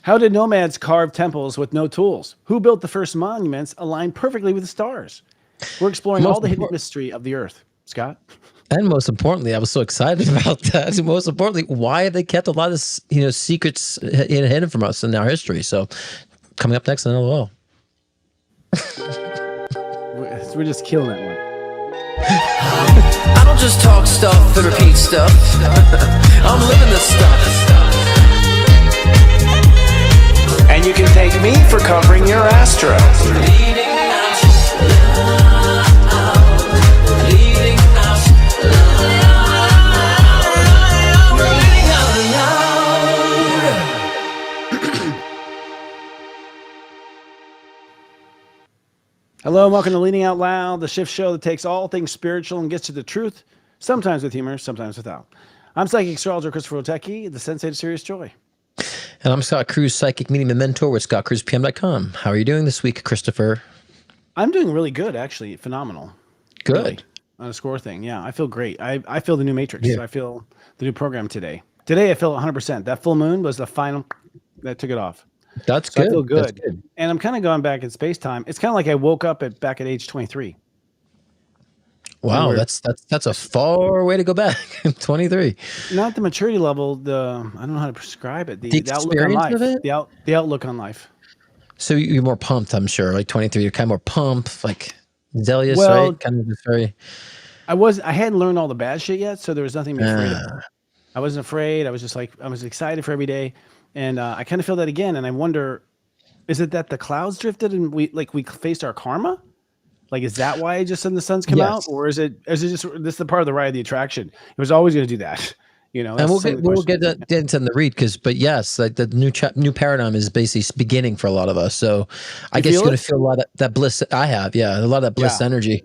How did nomads carve temples with no tools? Who built the first monuments aligned perfectly with the stars? We're exploring all Most the hidden important, mystery of the earth. Scott? and most importantly, I was so excited about that. Most importantly, why have they kept a lot of secrets hidden from us in our history? So, coming up next on LOL. We're just killing that one. I don't just talk stuff and repeat stuff. I'm living this stuff. And you can thank me for covering your astro. Leading out loud. Leading out loud. We're leading out loud. Hello and welcome to Leading Out Loud, the shift show that takes all things spiritual and gets to the truth, sometimes with humor, sometimes without. I'm psychic astrologer Christopher Oteki, the sensei of serious joy. And I'm Scott Cruz, psychic medium and mentor with ScottCruzPM.com. How are you doing this week, Christopher? I'm doing really good, actually. Phenomenal. Good. Really. On a score thing. Yeah, I feel great. I feel the new Matrix. Yeah. I feel the new program today. Today, I feel 100%. That full moon was the final that took it off. That's So good. I feel good. That's good. And I'm kind of going back in space time. It's kind of like I woke up back at age 23. Wow, that's a far way to go back. 23. Not the maturity level, I don't know how to prescribe it. The outlook on experience life. of it? The outlook on life. So you're more pumped, I'm sure. Like 23, you're kind of more pumped, like zealous, Well, right? Kind of just very. I hadn't learned all the bad shit yet, so there was nothing to be afraid of. I wasn't afraid. I was just like, I was excited for every day. And I kind of feel that again. And I wonder, is it that the clouds drifted and we faced our karma? Like, is that why just sudden the sun's come out? Or is it just, this is the part of the ride of the attraction? It was always going to do that. You know, And we'll get into the read but yes, like the new paradigm is basically beginning for a lot of us. So I guess you're going to feel a lot of that bliss. I have, a lot of that bliss energy.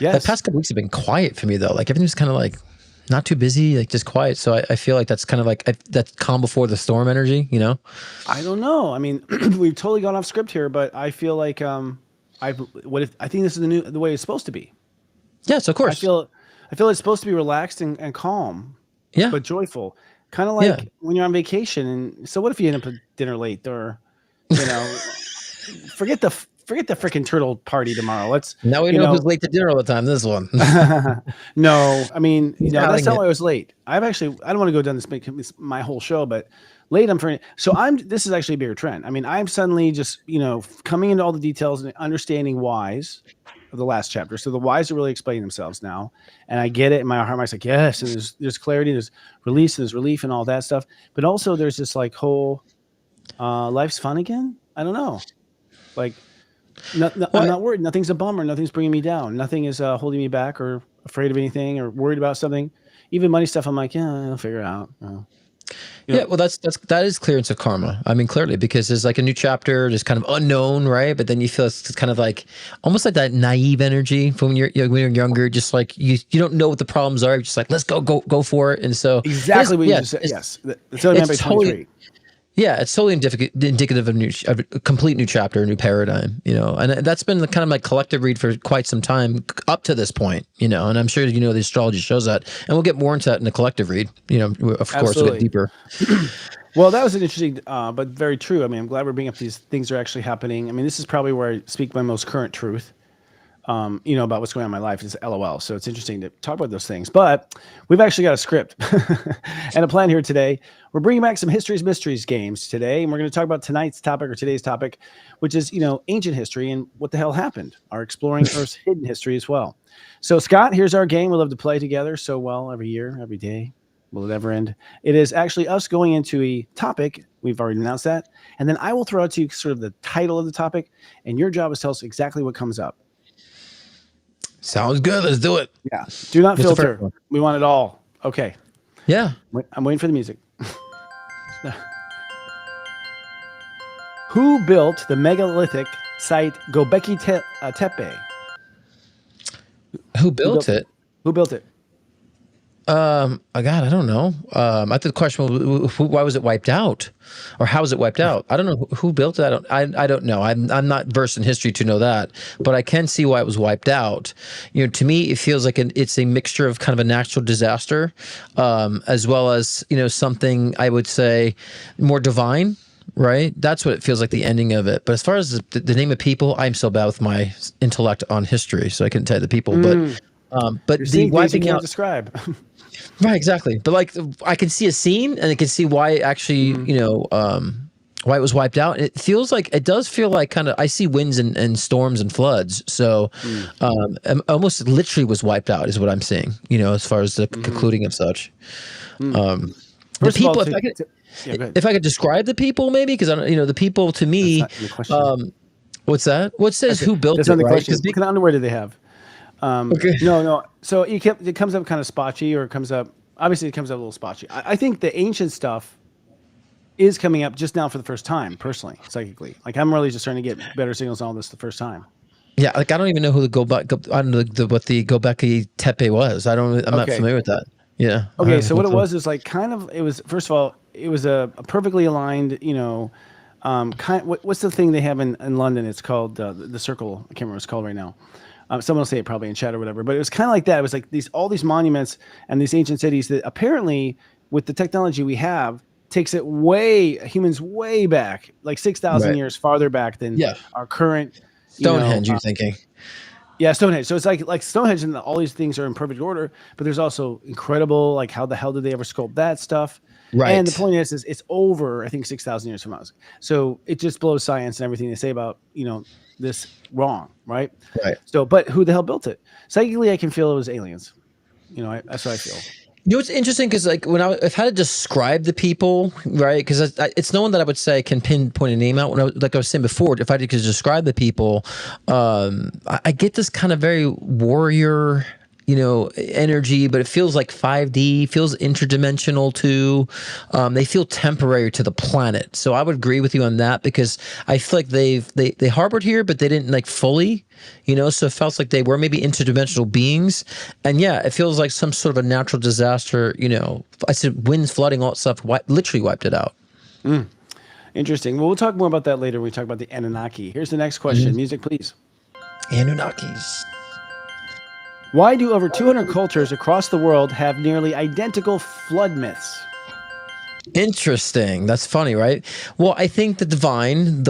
Yes. The past couple weeks have been quiet for me though. Like everything's kind of like not too busy, like just quiet. So I feel like that's kind of like that calm before the storm energy, you know? I don't know. I mean, we've totally gone off script here, but I feel like I think this is the way it's supposed to be. Yes, of course. I feel it's supposed to be relaxed and calm. Yeah. But joyful. Kind of like when you're on vacation. And so what if you end up at dinner late or, forget the freaking turtle party tomorrow. Now we know who's late to dinner all the time. This one. No, I mean, that's not why I was late. I don't want to go down this my whole show, but late this is actually a bigger trend. I mean, I'm suddenly just, coming into all the details and understanding whys of the last chapter. So the whys are really explaining themselves now. And I get it in my heart. I'm like, yes, and there's clarity, there's release, there's relief and all that stuff. But also there's this like whole life's fun again. I don't know. Like, I'm not worried. Nothing's a bummer. Nothing's bringing me down. Nothing is holding me back or afraid of anything or worried about something. Even money stuff, I'm like, I'll figure it out. Well, that is clearance of karma. I mean, clearly, because there's like a new chapter, just kind of unknown, right? But then you feel it's kind of like almost like that naive energy from when you're younger, just like you don't know what the problems are. You're just like, let's go for it. And so exactly what you just said. Yes, that's what I meant by 23. Yeah, it's totally indicative of a complete new chapter, a new paradigm, and that's been the kind of like collective read for quite some time up to this point, and I'm sure, the astrology shows that, and we'll get more into that in the collective read, of course, we'll get deeper. Well, that was an interesting, but very true. I mean, I'm glad we're bringing up these things are actually happening. I mean, this is probably where I speak my most current truth. About what's going on in my life is LOL. So it's interesting to talk about those things, but we've actually got a script and a plan here today. We're bringing back some History's Mysteries games today. And we're going to talk about today's topic, which is, ancient history and what the hell happened, our exploring Earth's hidden history as well. So Scott, here's our game. We love to play together so well every year, every day. Will it ever end? It is actually us going into a topic. We've already announced that. And then I will throw out to you sort of the title of the topic. And your job is to tell us exactly what comes up. Sounds good. Let's do it. Yeah. Do not filter. We want it all. Okay. Yeah. I'm waiting for the music. Who built the megalithic site Göbekli Tepe? Who built it? Who built it? God, I don't know. I thought the question was, why was it wiped out, or how was it wiped out? I don't know who built it. I don't know. I'm not versed in history to know that, but I can see why it was wiped out. To me, it feels like it's a mixture of kind of a natural disaster, as well as something I would say more divine. right? That's what it feels like, the ending of it. But as far as the name of people, I'm so bad with my intellect on history, so I couldn't tell you the people. But You're the seeing things you wiping can't out, describe. right? Exactly. But like, I can see a scene, and I can see why actually, why it was wiped out. It feels like, it does feel like kind of, I see winds and storms and floods. So almost literally was wiped out is what I'm seeing, as far as the concluding of such. The First of all, people, yeah, go ahead. if I could describe the people, maybe, because I don't, the people to me, That's not the question. what's that? What says who built That's it, not the right? question. 'Cause What kind of underwear do they have? okay. No. So it comes up kind of spotchy, or it comes up. Obviously, it comes up a little spotchy. I think the ancient stuff is coming up just now for the first time, personally, psychically. Like, I'm really just starting to get better signals on all this the first time. Yeah, like I don't even know who I don't know what the Gobekli Tepe was. I'm not familiar with that. Yeah. Okay, so what it was is like it was, first of all, it was a perfectly aligned, what's the thing they have in London? It's called the Circle. I can't remember what it's called right now. Someone will say it probably in chat or whatever, but it was kind of like that. It was like all these monuments and these ancient cities that apparently, with the technology we have, takes it humans way back, like 6,000 years farther back than our current Stonehenge. You're thinking? Yeah, Stonehenge. So it's like Stonehenge, and all these things are in perfect order. But there's also incredible, like, how the hell did they ever sculpt that stuff? Right. And the point is it's over, I think, 6,000 years from us. So it just blows science and everything they say about this wrong, right? Right. So, but who the hell built it? Psychically, I can feel it was aliens. That's what I feel. It's interesting because, like, if I had to describe the people, right? Because it's no one that I would say can pinpoint a name out. Like I was saying before, if I could describe the people, I get this kind of very warrior, energy, but it feels like 5D, feels interdimensional too. They feel temporary to the planet. So I would agree with you on that, because I feel like they harbored here, but they didn't like fully, so it felt like they were maybe interdimensional beings. And yeah, it feels like some sort of a natural disaster, I said winds, flooding, all that stuff, literally wiped it out. Interesting. Well, we'll talk more about that later when we talk about the Anunnaki. Here's the next question. Music, please. Anunnakis. Why do over 200 cultures across the world have nearly identical flood myths? Interesting. That's funny, right? Well, I think the divine,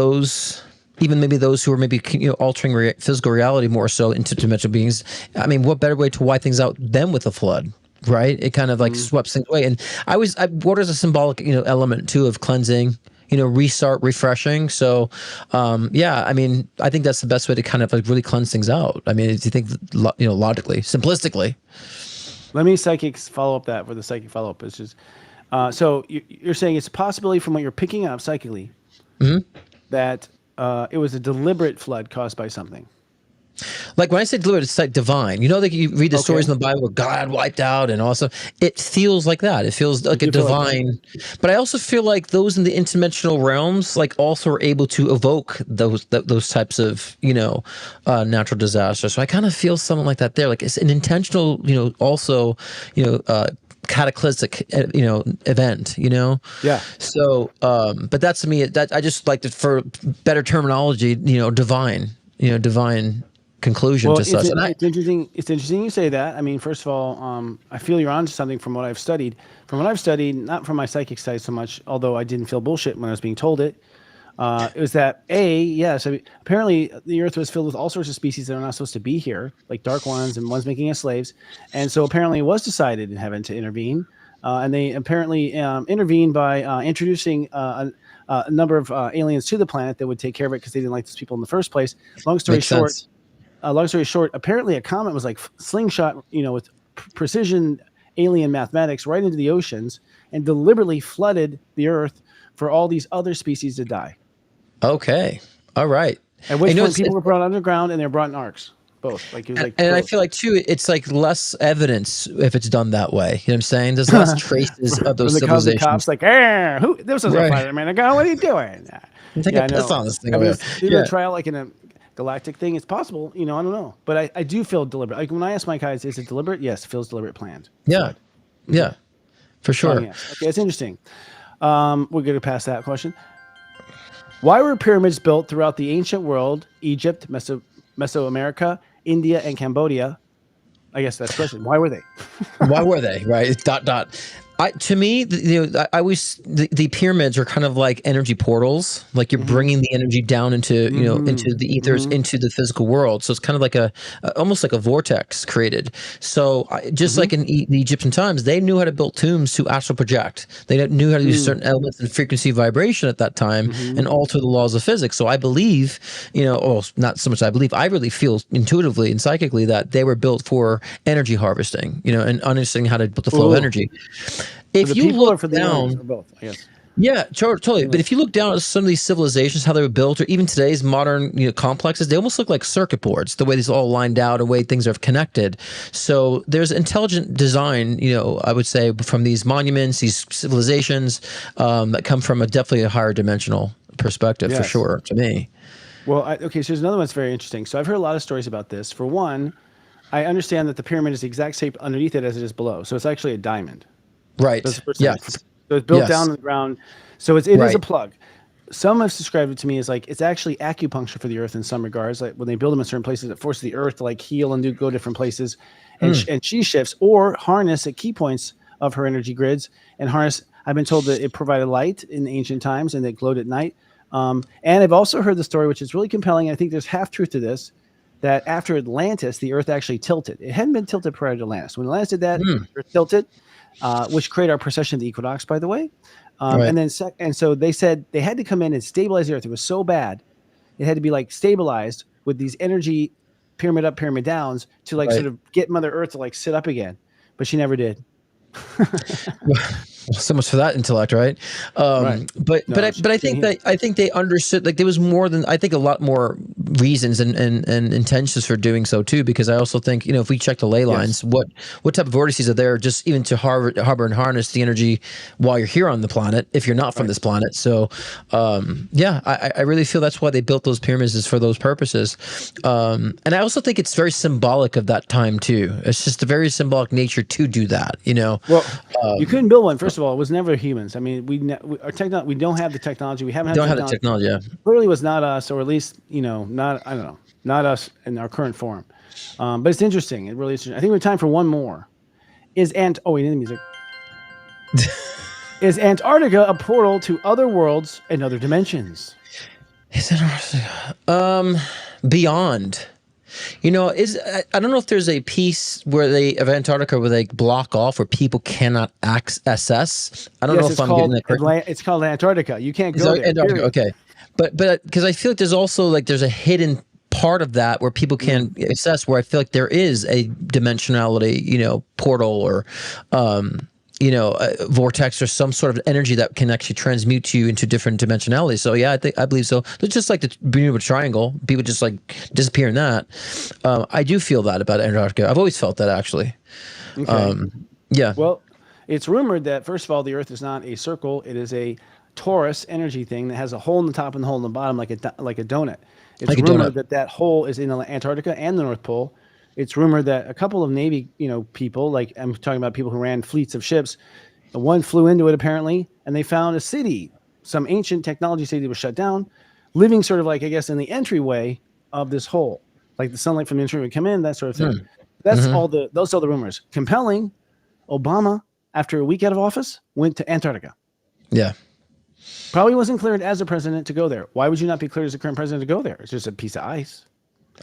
even maybe those who are maybe altering physical reality more so, interdimensional beings. I mean, what better way to wipe things out than with a flood, right? It kind of like sweeps things away. And water is a symbolic, element too of cleansing, restart, refreshing. So, I mean, I think that's the best way to kind of like really cleanse things out. I mean, if you think, logically, simplistically. Let me follow up that for the psychic follow up. It's just, so you're saying it's a possibility from what you're picking up psychically that it was a deliberate flood caused by something. Like when I say deliberate, it's like divine. Like you read the stories in the Bible where God wiped out and also it feels like that. It feels like a divine. But I also feel like those in the interdimensional realms like also are able to evoke those types of, natural disasters. So I kind of feel something like that there. Like it's an intentional, also, cataclysmic, event, Yeah. So, but that's to me, that I just like it for better terminology, divine, divine conclusion to such. It's interesting. It's interesting you say that. I mean, first of all, I feel you're onto something from what I've studied. From what I've studied, not from my psychic side so much, although I didn't feel bullshit when I was being told it. It was that apparently the Earth was filled with all sorts of species that are not supposed to be here, like dark ones and ones making us slaves. And so apparently it was decided in heaven to intervene. And they apparently intervened by introducing a number of aliens to the planet that would take care of it because they didn't like those people in the first place. Long story short, apparently a comet was like slingshot, with precision alien mathematics right into the oceans and deliberately flooded the Earth for all these other species to die. Okay. All right. At which point people were brought underground and they're brought in arcs. Both. Like it was and I feel like too, it's like less evidence if it's done that way. You know what I'm saying? There's less traces of those civilizations. The cops like, who? This is a fighter, man. What are you doing? Take a piss on this thing. A trial like in a galactic thing. It's possible. I don't know. But I do feel deliberate. Like when I ask my guys, is it deliberate? Yes, it feels deliberate, planned. Yeah. Yeah. For sure. Yes. Okay, it's interesting. We're going to pass that question. Why were pyramids built throughout the ancient world, Egypt, Mesoamerica, India, and Cambodia? I guess that's the question. Why were they? Why were they? Right. To me, I always the pyramids are kind of like energy portals. Like you're bringing the energy down into into the ethers, into the physical world. So it's kind of like almost like a vortex created. So just like in the Egyptian times, they knew how to build tombs to astral project. They knew how to use certain elements and frequency vibration at that time and alter the laws of physics. So I believe, well, not so much I believe, I really feel intuitively and psychically that they were built for energy harvesting, and understanding how to build the flow of energy. If you look down, or both, I guess. Yeah, totally. But if you look down at some of these civilizations, how they were built, or even today's modern complexes, they almost look like circuit boards, the way these all lined out, the way things are connected. So there's intelligent design, I would say, from these monuments, these civilizations that come from definitely a higher dimensional perspective, for sure, to me. Well, okay, so there's another one that's very interesting. So I've heard a lot of stories about this. For one, I understand that the pyramid is the exact shape underneath it as it is below. So it's actually a diamond. Right. Yes. So it's built down on the ground. So it is a plug. Some have described it to me as like it's actually acupuncture for the earth in some regards. Like when they build them in certain places, it forces the earth to like heal and go different places. And she shifts or harness at key points of her energy grids and harness. I've been told that it provided light in ancient times and it glowed at night. And I've also heard the story, which is really compelling. I think there's half truth to this, that after Atlantis, the earth actually tilted. It hadn't been tilted prior to Atlantis. When Atlantis did that, the earth tilted. Which create our precession of the equinox, by the way. And so they said they had to come in and stabilize the earth. It was so bad. It had to be like stabilized with these energy pyramid up, pyramid downs to like sort of get Mother Earth to like sit up again. But she never did. So much for that intellect, right? But I think they understood, like there was more than, I think a lot more reasons and intentions for doing so too, because I also think, if we check the ley lines, what type of vortices are there just even to harbor and harness the energy while you're here on the planet, if you're not from this planet. So I really feel that's why they built those pyramids, is for those purposes. And I also think it's very symbolic of that time too. It's just a very symbolic nature to do that, Well, you couldn't build one. First of all, it was never humans. I mean, we don't have the technology. We haven't had the technology. Yeah. Clearly was not us, or at least, not us in our current form. But it's interesting. It really is interesting. I think we have time for one more. We need the music. Is Antarctica a portal to other worlds and other dimensions? Is Antarctica beyond? I don't know if there's a piece of Antarctica where they block off where people cannot access. I don't know if I'm getting that correct. It's called Antarctica. You can't go there. Antarctica, okay. But because I feel like there's also there's a hidden part of that where people can access, where I feel like there is a dimensionality, portal or a vortex or some sort of energy that can actually transmute you into different dimensionalities. So yeah, I believe so. It's just like the Bermuda Triangle. People just like disappear in that. I do feel that about Antarctica. I've always felt that, actually. Okay. Yeah. Well, it's rumored that, first of all, the Earth is not a circle. It is a torus energy thing that has a hole in the top and a hole in the bottom, like a donut. It's rumored that hole is in Antarctica and the North Pole. It's rumored that a couple of Navy, people, like I'm talking about people who ran fleets of ships, one flew into it apparently, and they found a city, some ancient technology city that was shut down, living sort of like, I guess, in the entryway of this hole, like the sunlight from the entryway would come in, that sort of thing. Those are all the rumors. Compelling. Obama, after a week out of office, went to Antarctica. Yeah. Probably wasn't cleared as a president to go there. Why would you not be cleared as a current president to go there? It's just a piece of ice.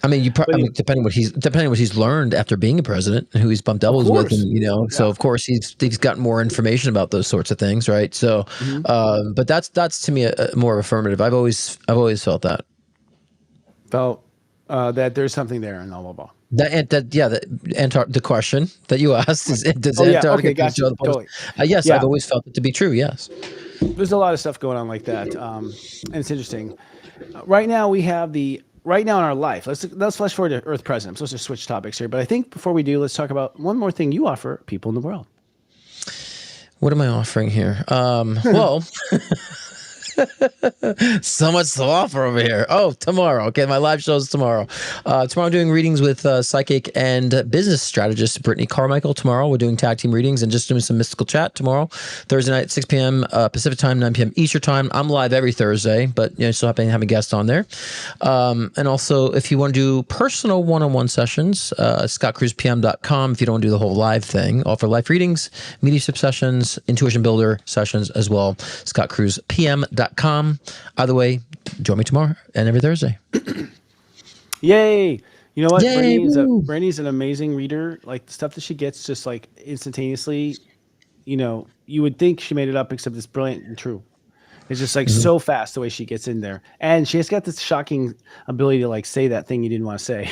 I mean, depending what he's learned after being a president and who he's bumped elbows with, and so of course he's gotten more information about those sorts of things, right? So, but that's to me a more affirmative. I've always felt that. That there's something there in blah blah. The question that you asked is, does Antarctica gotcha. Totally. Yes, I've always felt it to be true. Yes, there's a lot of stuff going on like that, and it's interesting. Right now in our life, let's flash forward to Earth President. So let's just switch topics here. But I think before we do, let's talk about one more thing you offer people in the world. What am I offering here? Well, So much to offer over here. Oh, tomorrow. Okay, my live show is tomorrow. Tomorrow I'm doing readings with psychic and business strategist Brittany Carmichael. Tomorrow we're doing tag team readings and just doing some mystical chat tomorrow. Thursday night, 6 p.m. Pacific time, 9 p.m. Eastern time. I'm live every Thursday, but still happen to have a guest on there. And also, if you want to do personal one-on-one sessions, scottcruzpm.com. If you don't want to do the whole live thing, offer live readings, mediumship sessions, intuition builder sessions as well. scottcruzpm.com. Either way, join me tomorrow and every Thursday. Yay! You know what? Yay, Brandy's an amazing reader. Like the stuff that she gets just like instantaneously, you would think she made it up, except it's brilliant and true. It's just like so fast the way she gets in there. And she has got this shocking ability to like say that thing you didn't want to say.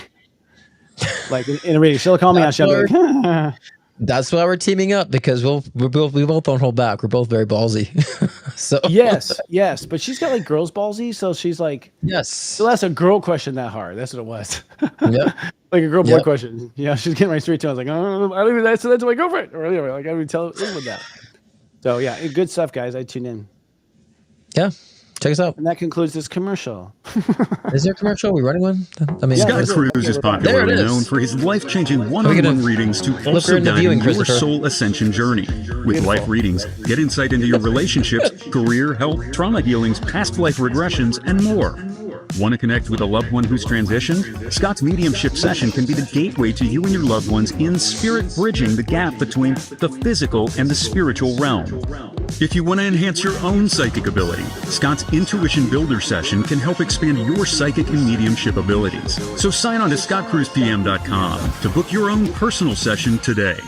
Like in a reading, she'll call me out. She'll be like, that's why we're teaming up, because we both don't hold back. We're both very ballsy. So yes, but she's got like girls ballsy, so she's like, yes. So that's a girl question that hard. That's what it was. Yep. Like a girl boy question. Yeah, she's getting right straight to it. I was like, oh, I don't even that, so that's my girlfriend. Or anyway, like I would tell in with that. So yeah, good stuff, guys. I tune in. Yeah. Check us out. And that concludes this commercial. Is there a commercial? Are we running one? I mean, Scott Cruz is popularly known for his life-changing one-on-one readings to also guide your soul ascension journey. With life readings, get insight into your relationships, career, health, trauma healings, past life regressions, and more. Want to connect with a loved one who's transitioned? Scott's mediumship session can be the gateway to you and your loved ones in spirit, bridging the gap between the physical and the spiritual realm. If you want to enhance your own psychic ability, Scott's Intuition Builder session can help expand your psychic and mediumship abilities. So sign on to scottcruzpm.com to book your own personal session today.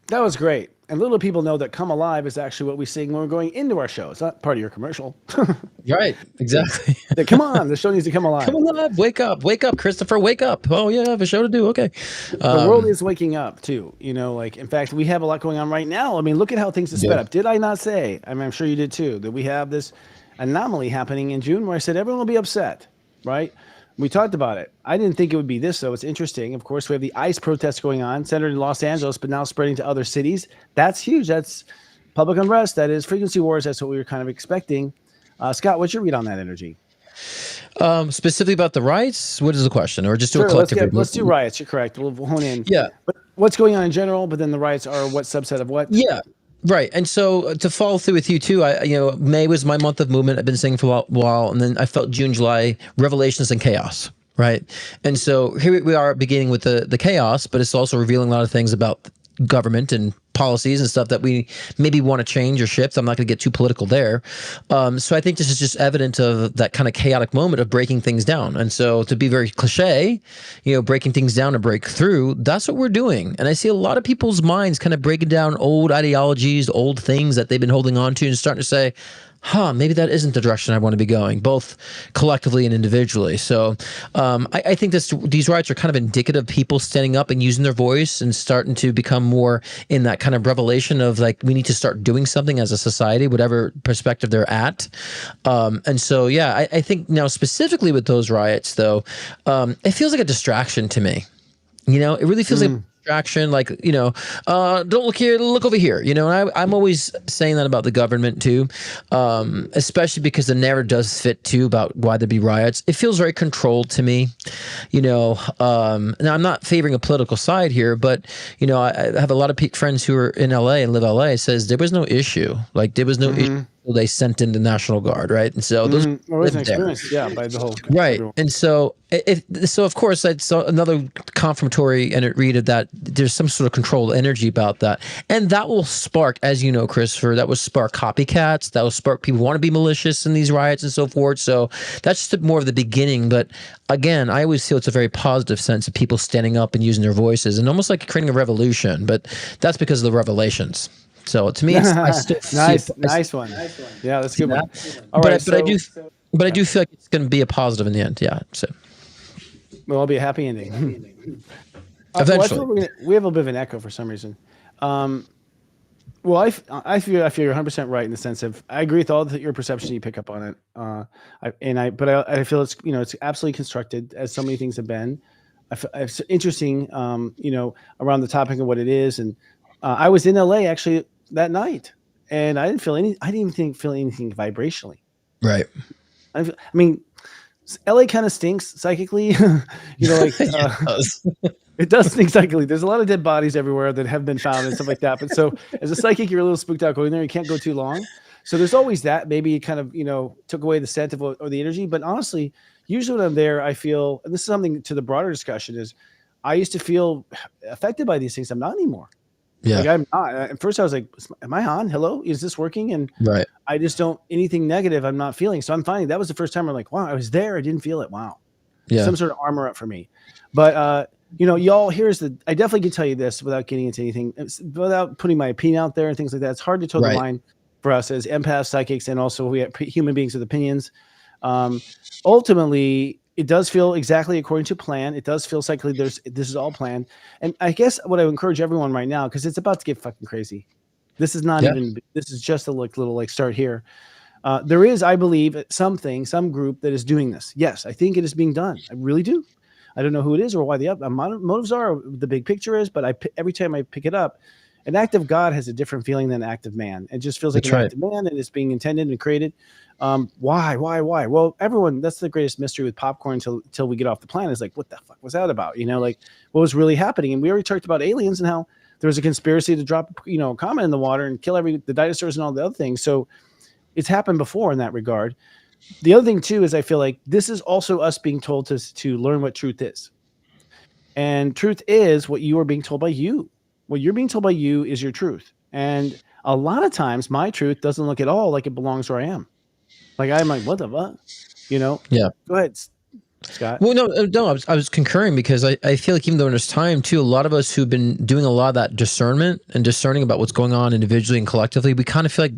That was great. And little people know that Come Alive is actually what we sing when we're going into our show. It's not part of your commercial. Right, exactly. Come on, the show needs to come alive. Come alive, wake up, Christopher, wake up. Oh yeah, I have a show to do. Okay. The world is waking up too. Like in fact, we have a lot going on right now. I mean, look at how things have sped up. Did I not say? I mean, I'm sure you did too, that we have this anomaly happening in June where I said everyone will be upset, right? We talked about it. I didn't think it would be this, though. It's interesting. Of course, we have the ICE protests going on, centered in Los Angeles, but now spreading to other cities. That's huge. That's public unrest. That is frequency wars. That's what we were kind of expecting. Scott, what's your read on that energy? Specifically about the riots? What is the question? Or just do a collective? Let's do riots. You're correct. We'll hone in. Yeah. But what's going on in general, but then the riots are what subset of what? Yeah. Right. And so to follow through with you too, May was my month of movement. I've been singing for a while, and then I felt June, July, revelations and chaos. Right. And so here we are beginning with the chaos, but it's also revealing a lot of things about government and policies and stuff that we maybe want to change or shift. I'm not going to get too political there. So I think this is just evident of that kind of chaotic moment of breaking things down. And so to be very cliche, breaking things down to break through, that's what we're doing. And I see a lot of people's minds kind of breaking down old ideologies, old things that they've been holding on to and starting to say, maybe that isn't the direction I want to be going, both collectively and individually. So I think these riots are kind of indicative of people standing up and using their voice and starting to become more in that kind of revelation of like, we need to start doing something as a society, whatever perspective they're at. And so, yeah, I think now specifically with those riots, though, it feels like a distraction to me. It really feels like distraction, like, don't look here, look over here, and I'm always saying that about the government too, especially because the narrative does fit too about why there be riots. It feels very controlled to me, now I'm not favoring a political side here, but, I have a lot of friends who are in LA and live LA says there was no issue. Like there was no issue. They sent in the National Guard, right? And so those was an experience, by the whole right. And so, of course, I saw another confirmatory and it read that there's some sort of controlled energy about that, and that will spark, as you know, Christopher, that will spark copycats. That will spark people who want to be malicious in these riots and so forth. So that's just more of the beginning. But again, I always feel it's a very positive sense of people standing up and using their voices, and almost like creating a revolution. But that's because of the revelations. So to me, it's I still nice one. Yeah, that's a good one. All but right, I do feel like it's going to be a positive in the end. Yeah. So it'll be a happy ending. Eventually, we have a bit of an echo for some reason. Well, I feel you're 100% right in the sense of I agree with all your perception. You pick up on it, but I feel it's it's absolutely constructed, as so many things have been. it's interesting, around the topic of what it is. And I was in LA actually that night, and I didn't even feel anything vibrationally. Right. I mean, LA kind of stinks psychically, it does stink psychically. There's a lot of dead bodies everywhere that have been found and stuff like that. But so as a psychic, you're a little spooked out going there. You can't go too long. So there's always that. Maybe it kind of, took away the scent or the energy. But honestly, usually when I'm there, I feel, and this is something to the broader discussion, is I used to feel affected by these things. I'm not anymore. Yeah. Like I'm not. At first I was like, am I on? Hello? Is this working? And right. I just don't, anything negative I'm not feeling. So I'm finding that was the first time I'm like, wow, I was there. I didn't feel it. Wow. Yeah. Some sort of armor up for me. But, y'all, I definitely can tell you this without getting into anything, without putting my opinion out there and things like that. It's hard to toe the line for us as empaths, psychics, and also we have human beings with opinions. Ultimately, it does feel exactly according to plan. It does feel psychically this is all planned. And I guess what I would encourage everyone right now, because it's about to get fucking crazy. This is not even, this is just a little start here. There is, I believe, some group that is doing this. Yes, I think it is being done. I really do. I don't know who it is or why the motives are, or the big picture is, but every time I pick it up, an act of God has a different feeling than an act of man. It just feels like an act of man, and it's being intended and created. Why? Well, everyone, that's the greatest mystery with popcorn until we get off the planet, is like, what the fuck was that about? Like what was really happening? And we already talked about aliens and how there was a conspiracy to drop, a comet in the water and kill the dinosaurs and all the other things. So it's happened before in that regard. The other thing too is I feel like this is also us being told to learn what truth is. And truth is what you are being told by you. What you're being told by you is your truth. And a lot of times my truth doesn't look at all like it belongs where I am. Like I'm like, what the fuck? Yeah. Go ahead, Scott. Well, no, I was concurring because I feel like even though there's time too, a lot of us who've been doing a lot of that discernment and discerning about what's going on individually and collectively, we kind of feel like,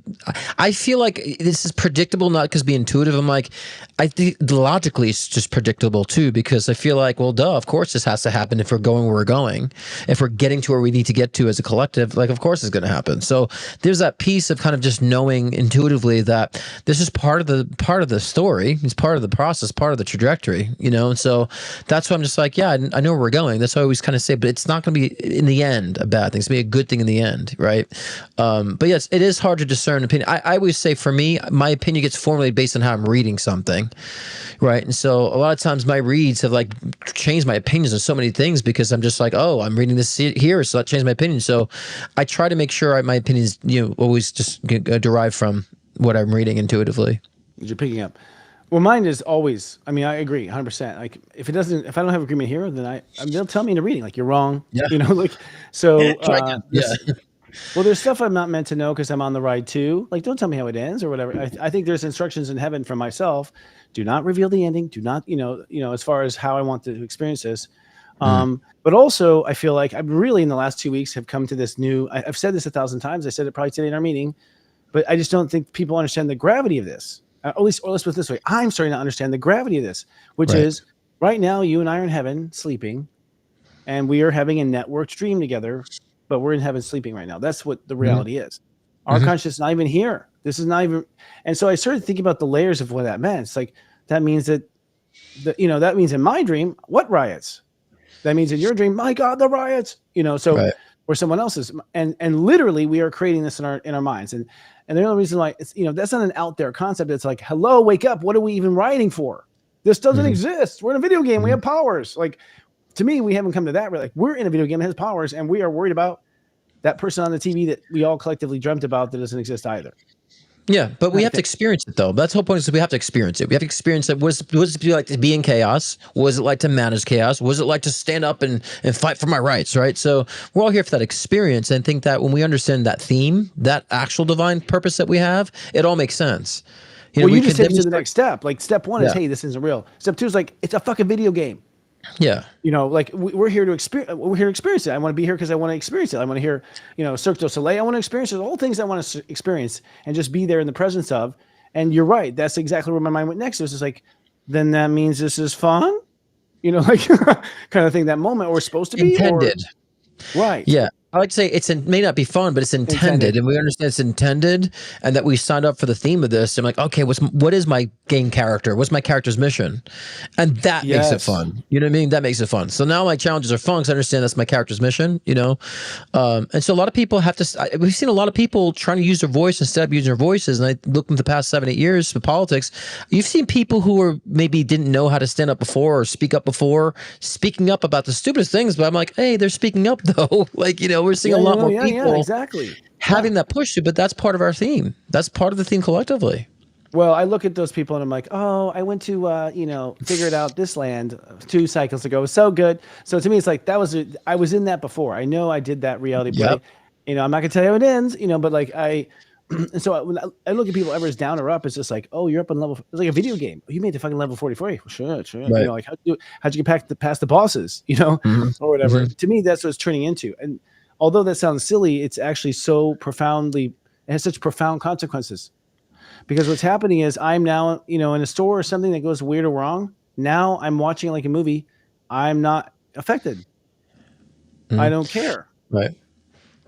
I feel like this is predictable, not because be intuitive. I'm like, I think logically it's just predictable too, because I feel like, well, duh, of course this has to happen if we're going where we're going. If we're getting to where we need to get to as a collective, like, of course it's going to happen. So there's that piece of kind of just knowing intuitively that this is part of the story. It's part of the process, part of the trajectory. And so that's why I'm just like, yeah, I know where we're going. That's why I always kind of say, but it's not going to be in the end a bad thing. It's going to be a good thing in the end, right? But yes, it is hard to discern opinion. I always say, for me, my opinion gets formulated based on how I'm reading something, right? And so a lot of times my reads have like changed my opinions on so many things because I'm just like, oh, I'm reading this here, so that changed my opinion. So I try to make sure my opinions, always just derive from what I'm reading intuitively. You're picking up. Well, mine is always, I agree 100%. Like if I don't have agreement here, then they'll tell me in a reading, like, you're wrong. Yeah. So, yeah. Well, there's stuff I'm not meant to know because I'm on the ride too. Like, don't tell me how it ends or whatever. I think there's instructions in heaven for myself. Do not reveal the ending. Do not, as far as how I want to experience this. But also I feel like I'm really in the last 2 weeks have come to this new, I've said this 1,000 times. I said it probably today in our meeting, but I just don't think people understand the gravity of this. Or let's put it this way. I'm starting to understand the gravity of this, which is right now you and I are in heaven sleeping, and we are having a networked dream together, but we're in heaven sleeping right now. That's what the reality is. Our consciousness is not even here. This is not even. And so I started thinking about the layers of what that meant. It's like, that means that, that means in my dream, what riots? That means in your dream, my God, the riots, or someone else's. And literally we are creating this in our minds. And the only reason why it's, that's not an out there concept. It's like, hello, wake up. What are we even writing for? This doesn't exist. We're in a video game. We have powers. Like, to me, we haven't come to that. We're like, we're in a video game that has powers, and we are worried about that person on the TV that we all collectively dreamt about that doesn't exist either. Yeah, but we have to experience it, though. That's the whole point, is we have to experience it. We have to experience it. What does it like to be in chaos? What is it like to manage chaos? What is it like to stand up and fight for my rights, right? So we're all here for that experience, and think that when we understand that theme, that actual divine purpose that we have, it all makes sense. You just take it to the next step. Like, step one is, hey, this isn't real. Step two is like, it's a fucking video game. Yeah. Like we're here to experience. We're here to experience it. I want to be here because I want to experience it. I want to hear, Cirque du Soleil. I want to experience it. All things I want to experience and just be there in the presence of. And you're right. That's exactly where my mind went next. It was just like, then that means this is fun, like kind of thing. That moment, or supposed to be intended. Right. Yeah. I like to say may not be fun, but it's intended, and we understand it's intended, and that we signed up for the theme of this. I'm like, okay, what is my game character? What's my character's mission? And that makes it fun. You know what I mean? That makes it fun. So now my challenges are fun because I understand that's my character's mission. You know, and so a lot of people have to. We've seen a lot of people trying to use their voice instead of using their voices. And I look in the past 7-8 years for politics. You've seen people who were maybe didn't know how to stand up before or speak up before, speaking up about the stupidest things. But I'm like, hey, they're speaking up though. Like, you know, we're seeing a lot more people having that push. But that's part of our theme. That's part of the theme collectively. Well, I look at those people and I'm like, oh, I went to, figure it out this land 2 cycles ago. It was so good. So to me, it's like, I was in that before. I know I did that reality play. You know, I'm not going to tell you how it ends, you know, but like and so when I look at people, ever is down or up, it's just like, oh, you're up on level. It's like a video game. You made the fucking level 44. Well, sure. Right. You know, like how'd you get past the bosses, you know, or whatever. To me, that's what it's turning into. And although that sounds silly, it's actually so it has such profound consequences. Because what's happening is I'm now, you know, in a store or something that goes weird or wrong. Now I'm watching it like a movie. I'm not affected. I don't care. Right.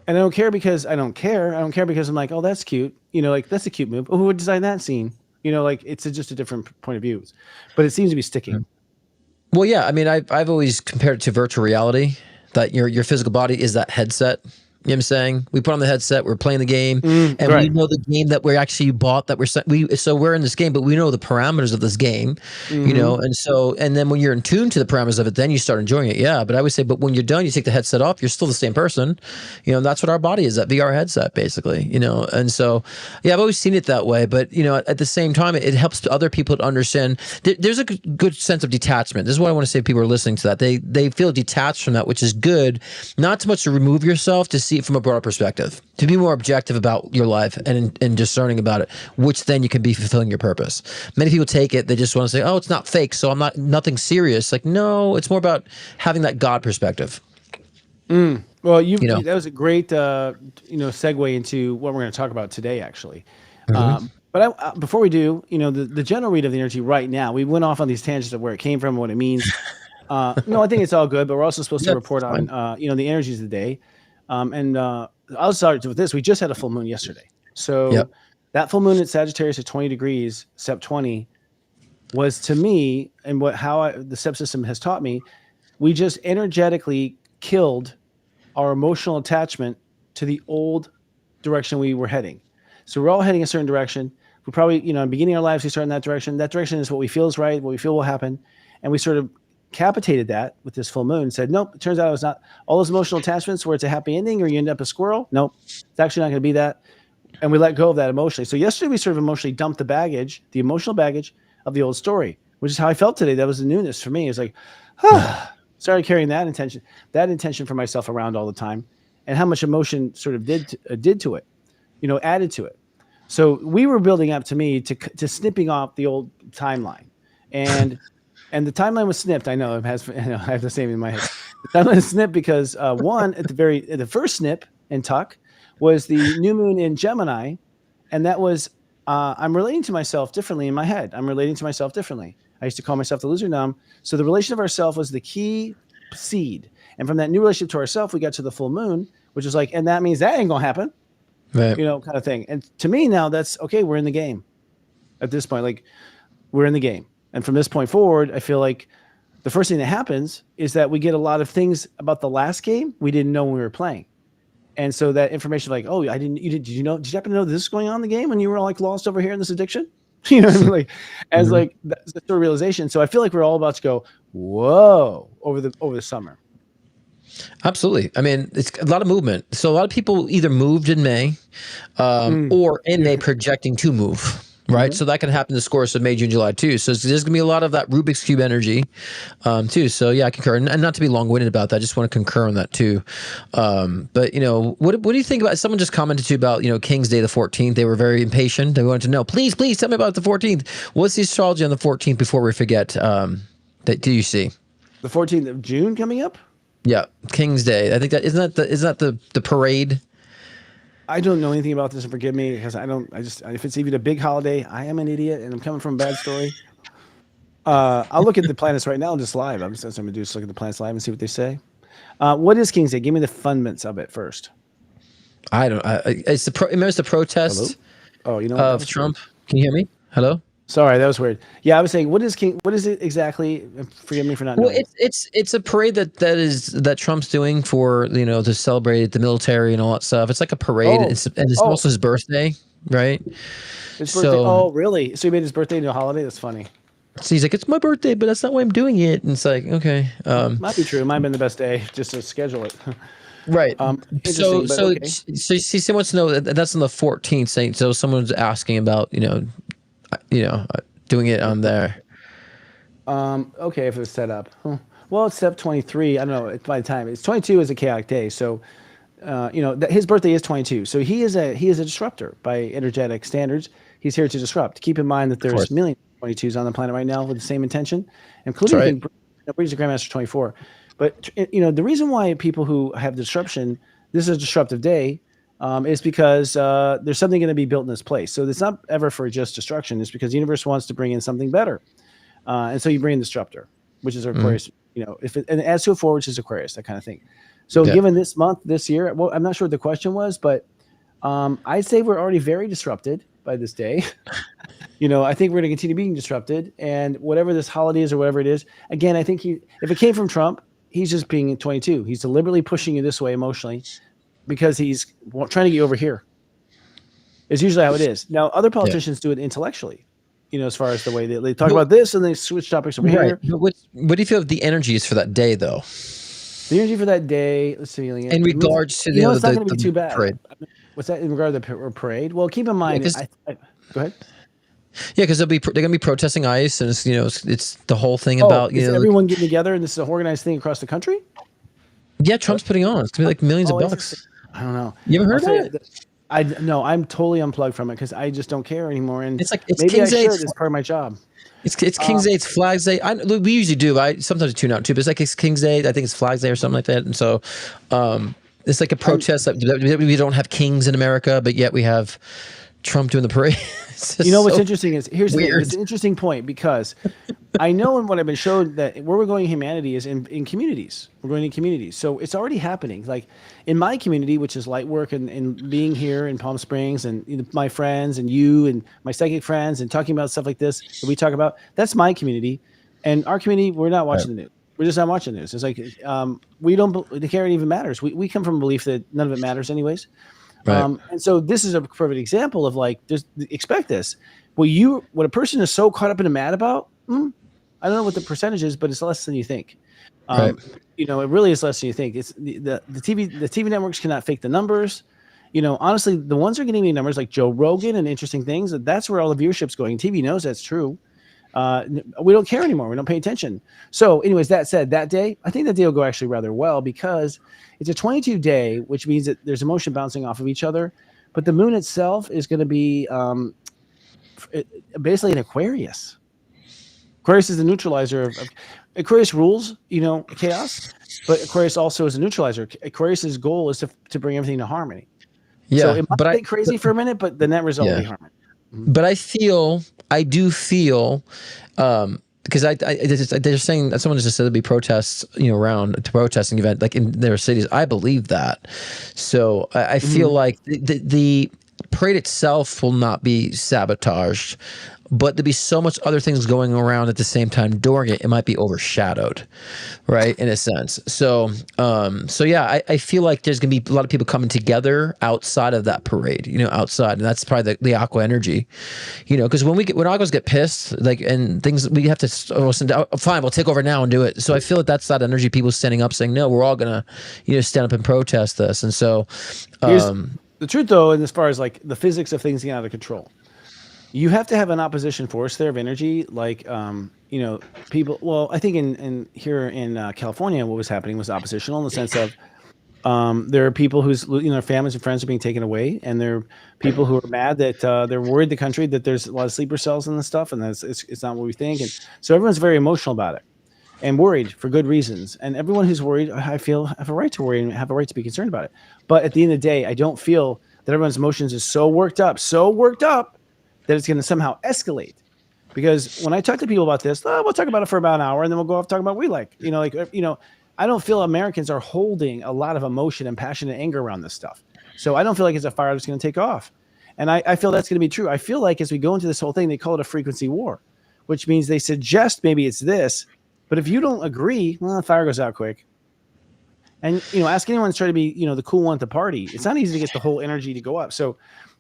And I don't care because I don't care. I don't care because I'm like, oh, that's cute. You know, like that's a cute move. Oh, who would design that scene? You know, like it's just a different point of view. But it seems to be sticking. Well, yeah. I mean, I've always compared it to virtual reality. That your physical body is that headset. You know what I'm saying? We put on the headset, we're playing the game, and we know the game that we actually bought, that so we're in this game, but we know the parameters of this game, you know, and then when you're in tune to the parameters of it, then you start enjoying it. Yeah. But I would say, but when you're done, you take the headset off, you're still the same person, you know, and that's what our body is, that VR headset basically, you know? And so, yeah, I've always seen it that way, but you know, at the same time, it helps other people to understand there's a good sense of detachment. This is what I want to say to people who are listening to that. They feel detached from that, which is good, not so much to remove yourself, to see it from a broader perspective, to be more objective about your life and discerning about it, which then you can be fulfilling your purpose. Many people take it, they just want to say, oh, it's not fake, so I'm nothing serious. Like, no, it's more about having that God perspective. Well, that was a great, segue into what we're going to talk about today, actually. But before we do, you know, the general read of the energy right now, we went off on these tangents of where it came from, what it means. No, I think it's all good, but we're also supposed to report on, the energies of the day. I'll start with this. We just had a full moon yesterday. So that full moon at Sagittarius at 20 degrees, Sep 20, was to me, and the Sep system has taught me, we just energetically killed our emotional attachment to the old direction we were heading. So we're all heading a certain direction. We probably, in the beginning of our lives, we start in that direction. That direction is what we feel is right, what we feel will happen. And we sort of capitated that with this full moon and said, nope, it turns out it was not all those emotional attachments where it's a happy ending or you end up a squirrel. Nope, it's actually not going to be that. And we let go of that emotionally. So yesterday we sort of emotionally dumped the emotional baggage of the old story, which is how I felt today. That was the newness for me. It's like, started carrying that intention for myself around all the time, and how much emotion sort of did to it, added to it. So we were building up, to me, to snipping off the old timeline, and the timeline was snipped. I know I have the same in my head. The timeline was snipped because at the first snip and tuck was the new moon in Gemini, and that was I'm relating to myself differently in my head. I'm relating to myself differently. I used to call myself the loser numb. So the relation of ourself was the key seed, and from that new relationship to ourself, we got to the full moon, which is like, and that means that ain't gonna happen. Right. Kind of thing. And to me now, that's okay. We're in the game at this point. Like, we're in the game. And from this point forward, I feel like the first thing that happens is that we get a lot of things about the last game we didn't know when we were playing. And so that information, like, oh, did you happen to know this is going on in the game when you were all like lost over here in this addiction? You know what I mean? Like, as like that's the sort of realization. So I feel like we're all about to go, whoa, over the summer. Absolutely. I mean, it's a lot of movement. So a lot of people either moved in May or in May projecting to move. Right. So that can happen in the course of May, June, July too. So there's gonna be a lot of that Rubik's Cube energy too. So yeah, I concur. And not to be long-winded about that, I just want to concur on that too. But what do you think about, someone just commented too about, King's Day the 14th. They were very impatient. They wanted to know, please tell me about the 14th. What's the astrology on the 14th before we forget? That do you see? The 14th of June coming up? Yeah, King's Day. I think isn't that the parade? I don't know anything about this, and forgive me, because if it's even a big holiday, I am an idiot, and I'm coming from a bad story. I'll look at the planets right now, just live. That's what I'm going to do, is look at the planets live and see what they say. What is King's Day? Give me the fundaments of it first. I don't. It's the protest. Hello? Oh, you know of Trump. Can you hear me? Hello. Sorry, that was weird. Yeah, I was saying, what is it exactly? Forgive me for not knowing. Well, it's a parade that Trump's doing for to celebrate the military and all that stuff. It's like a parade, and it's also his birthday, right? His birthday. Oh, really? So he made his birthday into a holiday? That's funny. So he's like, it's my birthday, but that's not why I'm doing it. And it's like, okay, might be true. It might have been the best day just to schedule it. Right. So okay. Someone wants to know that's on the 14th. So someone's asking about doing it on there. Okay, if it was set up. Well, it's step 23. I don't know. By the time it's 22 is a chaotic day. So, his birthday is 22. So he is a disruptor by energetic standards. He's here to disrupt. Keep in mind that there's millions of 22s on the planet right now with the same intention, including Breeze the Grandmaster 24. But the reason why people who have disruption, this is a disruptive day, is because there's something going to be built in this place. So it's not ever for just destruction. It's because the universe wants to bring in something better, and so you bring in disruptor, which is Aquarius. And it adds to a 4, which is Aquarius, that kind of thing. So given this month, this year, well, I'm not sure what the question was, but I'd say we're already very disrupted by this day. I think we're going to continue being disrupted, and whatever this holiday is or whatever it is, again, I think if it came from Trump, he's just being 22. He's deliberately pushing you this way emotionally because he's trying to get you over here. It's usually how it is. Now, other politicians do it intellectually, as far as the way they talk about this and they switch topics over here. But what do you feel the energy is for that day, though? The energy for that day, let's see. In regards to it's not going to be too bad. Parade. What's that in regard to the parade? Well, keep in mind. Go ahead. Yeah, because they're going to be protesting ICE, and it's the whole thing about is everyone getting together, and this is an organized thing across the country. Yeah, Trump's putting on. It's gonna be like millions of bucks. I don't know. You ever heard of it? No, I'm totally unplugged from it because I just don't care anymore. And it's maybe King's Day. It's part of my job. It's King's Day. It's Flags Day. We usually do. I sometimes tune out too, but it's like it's King's Day. I think it's Flags Day or something like that. And so, it's like a protest that we don't have kings in America, but yet we have Trump doing the parade. What's interesting is here's the thing. It's an interesting point because I know in what I've been showed that where we're going in humanity is in communities. We're going in communities. So it's already happening. Like in my community, which is light work and being here in Palm Springs and my friends and you and my psychic friends and talking about stuff like this that we talk about, that's my community. And our community, we're not watching the news. We're just not watching the news. It's like we don't care it even matters. We come from a belief that none of it matters anyways. Right. And so this is a perfect example of just expect this. What a person is so caught up and mad about, I don't know what the percentage is, but it's less than you think. Right. It really is less than you think. It's the TV networks cannot fake the numbers. Honestly, the ones that are getting me numbers like Joe Rogan and interesting things, that's where all the viewership's going. TV knows that's true. We don't care anymore. We don't pay attention. So anyways, that said, that day, I think that day will go actually rather well because it's a 22 day, which means that there's emotion bouncing off of each other. But the moon itself is going to be basically an Aquarius. Aquarius is the neutralizer of Aquarius rules, chaos, but Aquarius also is a neutralizer. Aquarius's goal is to bring everything to harmony. Yeah, so it might be crazy for a minute, but the net result will be harmony. But I do feel, because they're saying that someone just said there'd be protests, around to protesting event like in their cities. I believe that, so I feel like the parade itself will not be sabotaged, but there'll be so much other things going around at the same time during it. It might be overshadowed, right, in a sense. So yeah, I feel like there's gonna be a lot of people coming together outside of that parade, outside, and that's probably the aqua energy, because when aquas get pissed, and things, we have to fine, we'll take over now and do it. So I feel like that's that energy, people standing up saying, no, we're all gonna, stand up and protest this. And so, the truth though, and as far as like the physics of things getting out of control, you have to have an opposition force there of energy, like people. Well, I think in here in California, what was happening was oppositional in the sense of there are people whose their families and friends are being taken away, and there are people who are mad that they're worried the country that there's a lot of sleeper cells and stuff, and it's not what we think, and so everyone's very emotional about it and worried for good reasons. And everyone who's worried, I feel, have a right to worry and have a right to be concerned about it. But at the end of the day, I don't feel that everyone's emotions is so worked up that it's going to somehow escalate. Because when I talk to people about this, we'll talk about it for about an hour, and then we'll go off talking about what we like. I don't feel Americans are holding a lot of emotion and passion and anger around this stuff. So I don't feel like it's a fire that's going to take off. And I feel that's going to be true. I feel like as we go into this whole thing, they call it a frequency war, which means they suggest maybe it's this, but if you don't agree, well, the fire goes out quick. And, ask anyone to try to be, the cool one at the party. It's not easy to get the whole energy to go up. So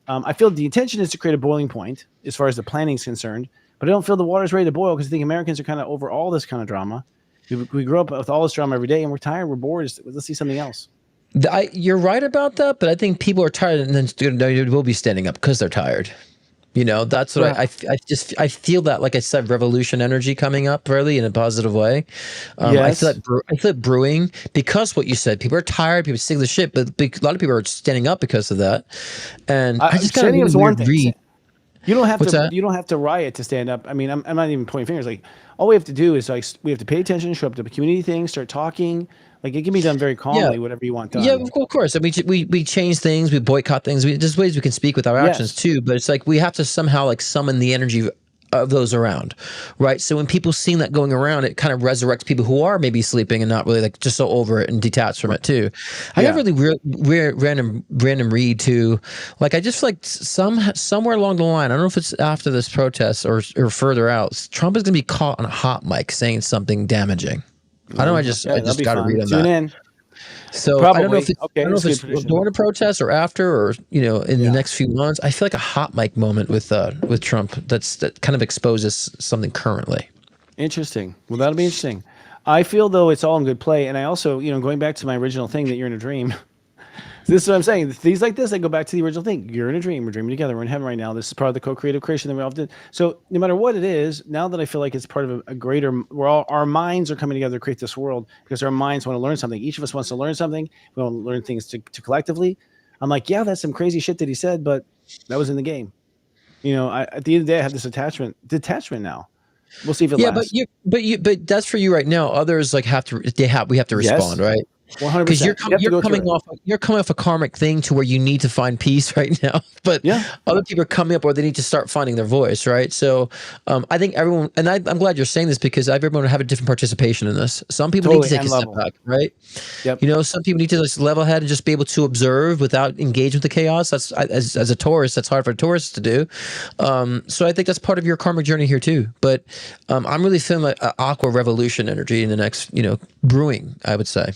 I feel the intention is to create a boiling point as far as the planning is concerned, but I don't feel the water's ready to boil because I think Americans are kind of over all this kind of drama. We grew up with all this drama every day and we're tired. We're bored. Let's see something else. You're right about that, but I think people are tired, and then they will be standing up because they're tired. That's what I feel that, like I said, revolution energy coming up really in a positive way. Yes. I feel like brewing, because what you said, people are tired, people are sick of the shit, but a lot of people are standing up because of that. And I just kind of one thing. You don't have to riot to stand up. I mean, I'm not even pointing fingers. Like, all we have to do is we have to pay attention, show up to the community things, start talking. Like, it can be done very calmly, whatever you want done. Yeah, of course. I mean, we change things, we boycott things. There's ways we can speak with our actions too, but it's like we have to somehow like summon the energy of those around, right? So when people seeing that going around, it kind of resurrects people who are maybe sleeping and not really like just so over it and detached from it too. I got really random read too. Like, I just feel like somewhere along the line, I don't know if it's after this protest or further out, Trump is going to be caught on a hot mic saying something damaging. I don't know. I just got to read on that. Tune in. So probably. I don't know if it's during a protest or after, or in the next few months. I feel like a hot mic moment with Trump that kind of exposes something currently. Interesting. Well, that'll be interesting. I feel though it's all in good play, and I also going back to my original thing that you're in a dream. This is what I'm saying. Things like this, I go back to the original thing. You're in a dream. We're dreaming together. We're in heaven right now. This is part of the co-creative creation that we all did. So no matter what it is, now that I feel like it's part of a greater, our minds are coming together to create this world because our minds want to learn something. Each of us wants to learn something. We want to learn things to collectively. I'm like, yeah, that's some crazy shit that he said, but that was in the game. At the end of the day, I have this detachment now. We'll see if it lasts. But that's for you right now. Others like we have to respond, right? 100%. Because you're coming off a karmic thing to where you need to find peace right now, but other people are coming up where they need to start finding their voice, right? So I think everyone, and I'm glad you're saying this because everyone will have a different participation in this. Some people need to take a step back, right? Yep. Some people need to just level head and just be able to observe without engaging with the chaos. That's as a Taurus, that's hard for a Taurus to do. So I think that's part of your karmic journey here too. But I'm really feeling like aqua revolution energy in the next, brewing, I would say.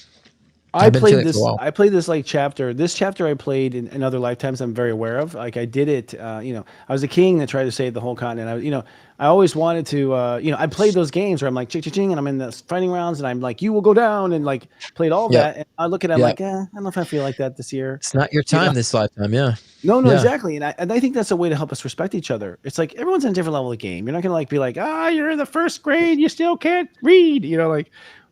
I played this like chapter. This chapter I played in other lifetimes. I'm very aware of. Like I did it. I was a king that tried to save the whole continent. I always wanted to. I played those games where I'm like ching, and I'm in the fighting rounds, and I'm like, you will go down, and like played all that. And I look at it, I'm like, I don't know if I feel like that this year. It's not your time this lifetime. Yeah. No, exactly. And I think that's a way to help us respect each other. It's like everyone's in a different level of game. You're not gonna like be like, you're in the first grade, you still can't read.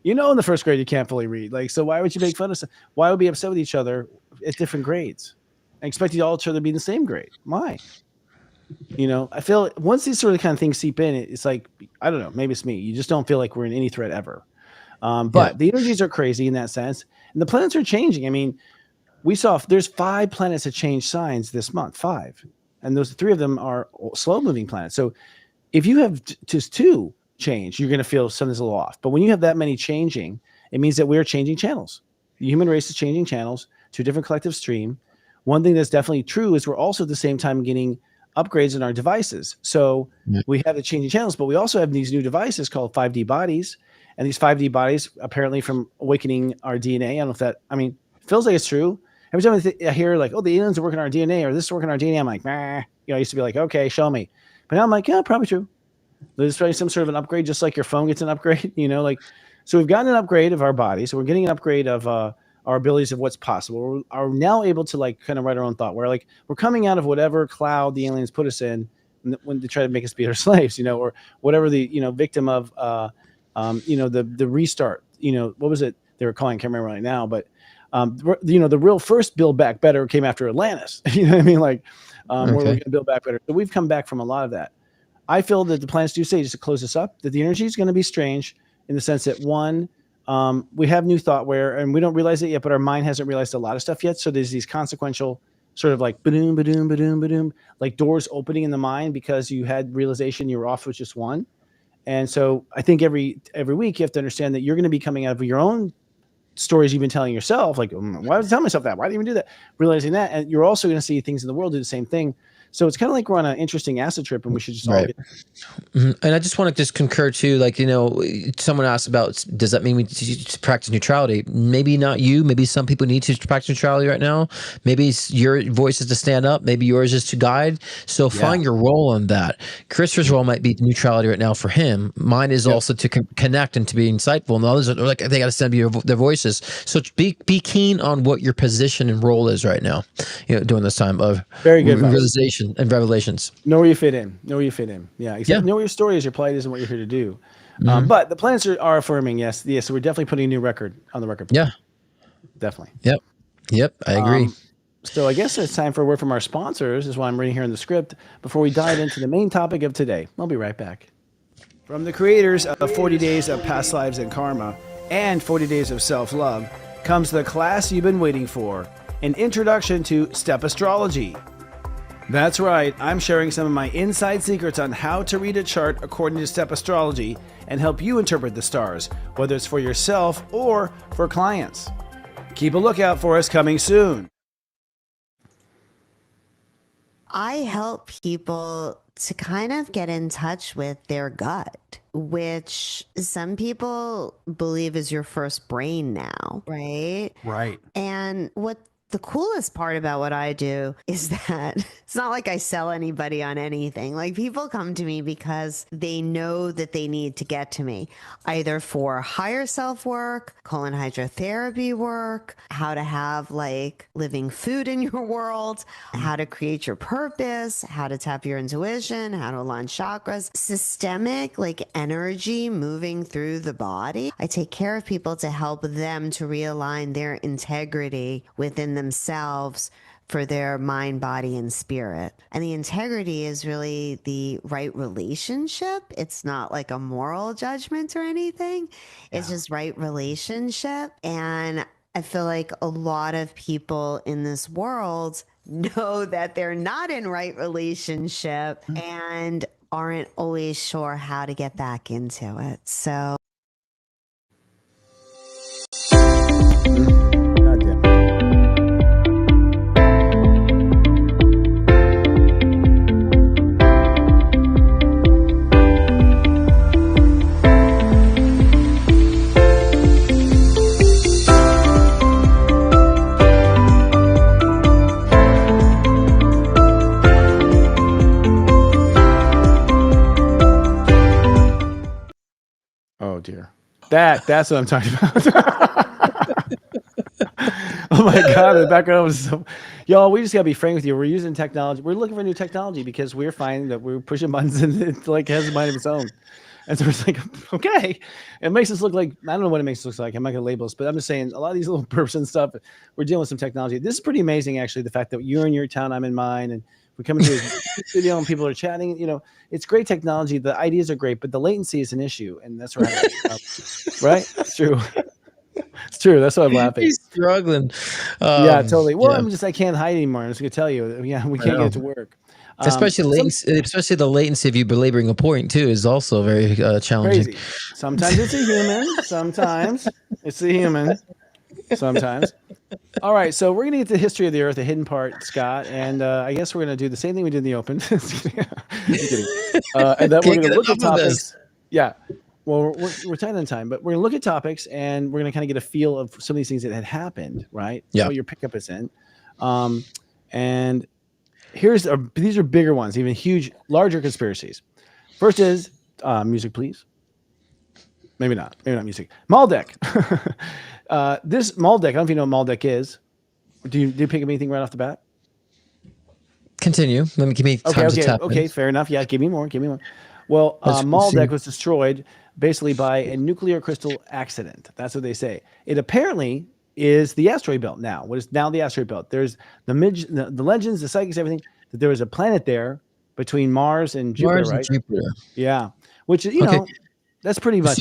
In the first grade, you can't fully read. Like, so why would you make fun of stuff? Why would we be upset with each other at different grades? I expect you all each other to be in the same grade. Why? I feel once these sort of kind of things seep in, it's like, I don't know, maybe it's me. You just don't feel like we're in any threat ever. But the energies are crazy in that sense. And the planets are changing. I mean, we saw there's 5 planets that change signs this month, 5. And those 3 of them are slow moving planets. So if you have just 2 change, you're going to feel something's a little off. But when you have that many changing, it means that we're changing channels. The human race is changing channels to a different collective stream. One thing that's definitely true is we're also at the same time getting upgrades in our devices. So we have the changing channels, but we also have these new devices called 5D bodies. And these 5D bodies, apparently from awakening our DNA. I don't know if that, it feels like it's true. Every time I hear like, oh, the aliens are working on our DNA or this is working on our DNA, I'm like, nah. I used to be like, okay, show me. But now I'm like, yeah, probably true. There's probably some sort of an upgrade, just like your phone gets an upgrade, so we've gotten an upgrade of our body. So we're getting an upgrade of our abilities of what's possible. We are now able to like kind of write our own thought. We're coming out of whatever cloud the aliens put us in when they try to make us be their slaves, or whatever the, victim of, the restart, what was it they were calling? I can't remember right now, but, the real first build back better came after Atlantis, where we're going to build back better. So we've come back from a lot of that. I feel that the planets do say, just to close this up, that the energy is going to be strange in the sense that one, we have new thoughtware and we don't realize it yet, but our mind hasn't realized a lot of stuff yet. So there's these consequential sort of like ba-doom, ba-doom, ba-doom, ba-doom, like doors opening in the mind because you had realization you were off with just one. And so I think every week you have to understand that you're going to be coming out of your own stories you've been telling yourself, like, why was I telling myself that? Why did you even do that? Realizing that, and you're also going to see things in the world do the same thing. So it's kind of like we're on an interesting acid trip, and we should just all get. And I just want to just concur too, like, someone asked about, does that mean we practice neutrality? Maybe not you. Maybe some people need to practice neutrality right now. Maybe your voice is to stand up. Maybe yours is to guide. So find your role in that. Christopher's role might be neutrality right now for him. Mine is also to connect and to be insightful. And others are like, they got to stand up their voices. So be keen on what your position and role is right now, during this time of very good realization and revelations. Know where you fit in. Yeah, exactly. Know where your story is, your plight is, and what you're here to do. But the planets are affirming, yes. So we're definitely putting a new record on the record. Yeah, definitely. Yep. I agree. So I guess it's time for a word from our sponsors. Is why I'm reading here in the script before we dive into the main topic of today. I'll be right back. From the creators of 40 Days of Past Lives and Karma and 40 Days of Self-Love comes the class you've been waiting for, an introduction to Step Astrology. That's right, I'm sharing some of my inside secrets on how to read a chart according to Step Astrology and help you interpret the stars, whether it's for yourself or for clients. Keep a lookout for us coming soon. I help people to kind of get in touch with their gut, which some people believe is your first brain now, right? Right. And what the coolest part about what I do is that it's not like I sell anybody on anything. Like, people come to me because they know that they need to get to me, either for higher self work, colon hydrotherapy work, how to have like living food in your world, how to create your purpose, how to tap your intuition, how to align chakras, systemic like energy moving through the body. I take care of people to help them to realign their integrity within themselves for their mind, body, and spirit. And the integrity is really the right relationship. It's not like a moral judgment or anything. It's just right relationship. And I feel like a lot of people in this world know that they're not in right relationship and aren't always sure how to get back into it. So dear. That's what I'm talking about. Oh my God, the background was so... Y'all, we just gotta be frank with you. We're using technology. We're looking for new technology because we're finding that we're pushing buttons and it like has a mind of its own. And so it's like, okay, it makes us look like, I don't know what it makes us look like. I'm not gonna label us, but I'm just saying a lot of these little burps and stuff, we're dealing with some technology. This is pretty amazing, actually, the fact that you're in your town, I'm in mine, and we come into a studio and people are chatting. It's great technology. The ideas are great, but the latency is an issue, and that's right. Right? It's true. It's true. That's why I'm laughing. He's struggling. Yeah, totally. Well, I can't hide anymore. I'm just gonna tell you. Yeah, we can't get it to work. Especially the latency of you belaboring a point too is also very challenging. Crazy. Sometimes it's a human. Sometimes it's a human. Sometimes. All right, so we're going to get to the history of the Earth, the hidden part, Scott, and I guess we're going to do the same thing we did in the open. I'm kidding. And then we're going to look at topics. Yeah, well, we're tight on time, but we're going to look at topics, and we're going to kind of get a feel of some of these things that had happened, right? Yeah. What your pickup is in. And these are bigger ones, even huge, larger conspiracies. First is music, please. Maybe not music. Maldek. This Maldek, I don't know if you know what Maldek is. Do you pick up anything right off the bat? Continue. Let me give me time to tap in. Fair enough. Yeah, give me more. Well, Maldek was destroyed basically by a nuclear crystal accident. That's what they say. It apparently is the asteroid belt now. What is now the asteroid belt? There's the legends, the psychics, everything, that there was a planet there between Mars and Jupiter, right? Yeah. Which, that's pretty much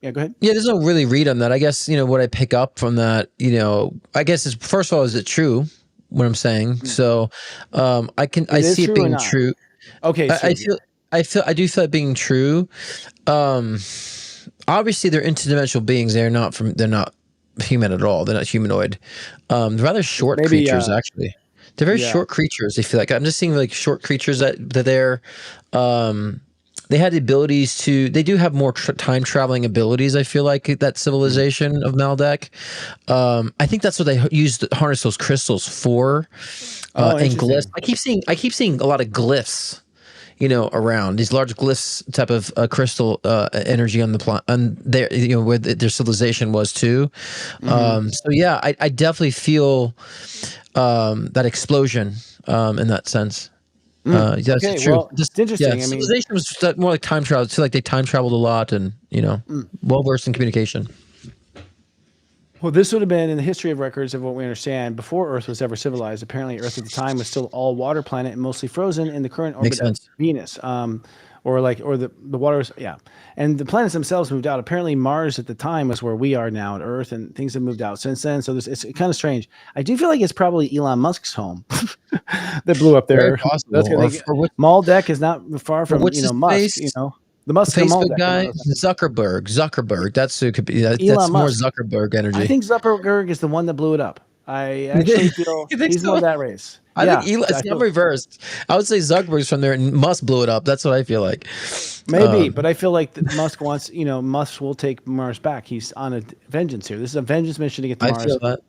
yeah, go ahead. Yeah, there's no really read on that. I guess, what I pick up from that, I guess is, first of all, is it true what I'm saying? So I see it being true. Okay. I do feel it being true. Obviously they're interdimensional beings. They're not human at all. They're not humanoid. They're rather short creatures, actually. They're very short creatures. They feel like I'm just seeing like short creatures that they're. They had the abilities to. They do have more time traveling abilities. I feel like that civilization of Maldek. I think that's what they used to harness those crystals for. And glyphs. I keep seeing a lot of glyphs. Around these large glyphs type of crystal energy on the planet, on their where their civilization was too. So yeah, I definitely feel that explosion in that sense. That's true. Well, it's interesting. Yeah, civilization was more like time travel. It's like they time traveled a lot and well versed in communication. Well, this would have been in the history of records of what we understand before Earth was ever civilized. Apparently, Earth at the time was still all water planet and mostly frozen in the current orbit of Venus. Or the water was, and the planets themselves moved out. Apparently, Mars at the time was where we are now at Earth, and things have moved out since then. So it's kind of strange. I do feel like it's probably Elon Musk's home that blew up there. Very possible. That's Maldek is not far from Musk. The Musk Facebook guy, Zuckerberg. That's who could be. That's more Zuckerberg energy. I think Zuckerberg is the one that blew it up. I actually feel he's more that race. I think it's not reversed. I would say Zuckerberg's from there and Musk blew it up. That's what I feel like. Maybe, but I feel like Musk wants, Musk will take Mars back. He's on a vengeance here. This is a vengeance mission to get to Mars. I feel that.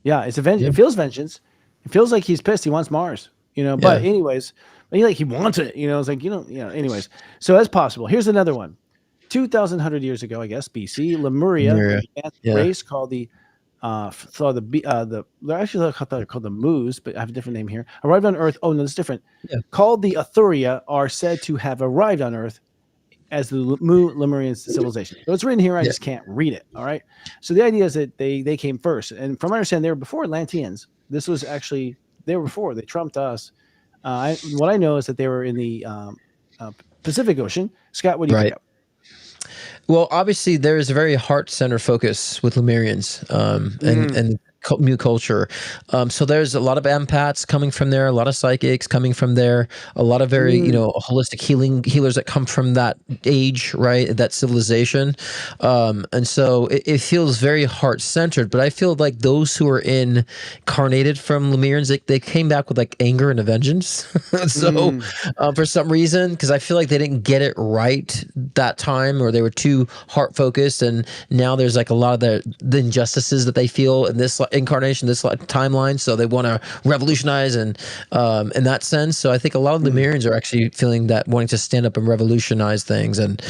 Yeah, it's a vengeance. It feels vengeance. It feels like he's pissed. He wants Mars, But anyways, he wants it. It's like Anyways, so that's possible. Here's another one. 2,100 years ago, I guess, BC, Lemuria, a race called they're actually called the Moos, but I have a different name here. Arrived on Earth. Oh no, it's different. Yeah. Called the Athuria are said to have arrived on Earth as the Lumrian civilization. So it's written here. I just can't read it. All right. So the idea is that they came first, and from my understanding, they were before Atlanteans. This was actually they were before. They trumped us. What I know is that they were in the Pacific Ocean. Scott, what do you think? Well, obviously, there is a very heart-centered focus with Lumrians and new culture. So there's a lot of empaths coming from there, a lot of psychics coming from there, a lot of very, holistic healers that come from that age, right? That civilization. And so it feels very heart-centered, but I feel like those who are incarnated from Lumrians, they came back with like anger and a vengeance. So for some reason, because I feel like they didn't get it right that time, or they were too heart-focused, and now there's like a lot of the injustices that they feel in this incarnation, this timeline, so they want to revolutionize and in that sense. So I think a lot of the Lumrians are actually feeling that, wanting to stand up and revolutionize things and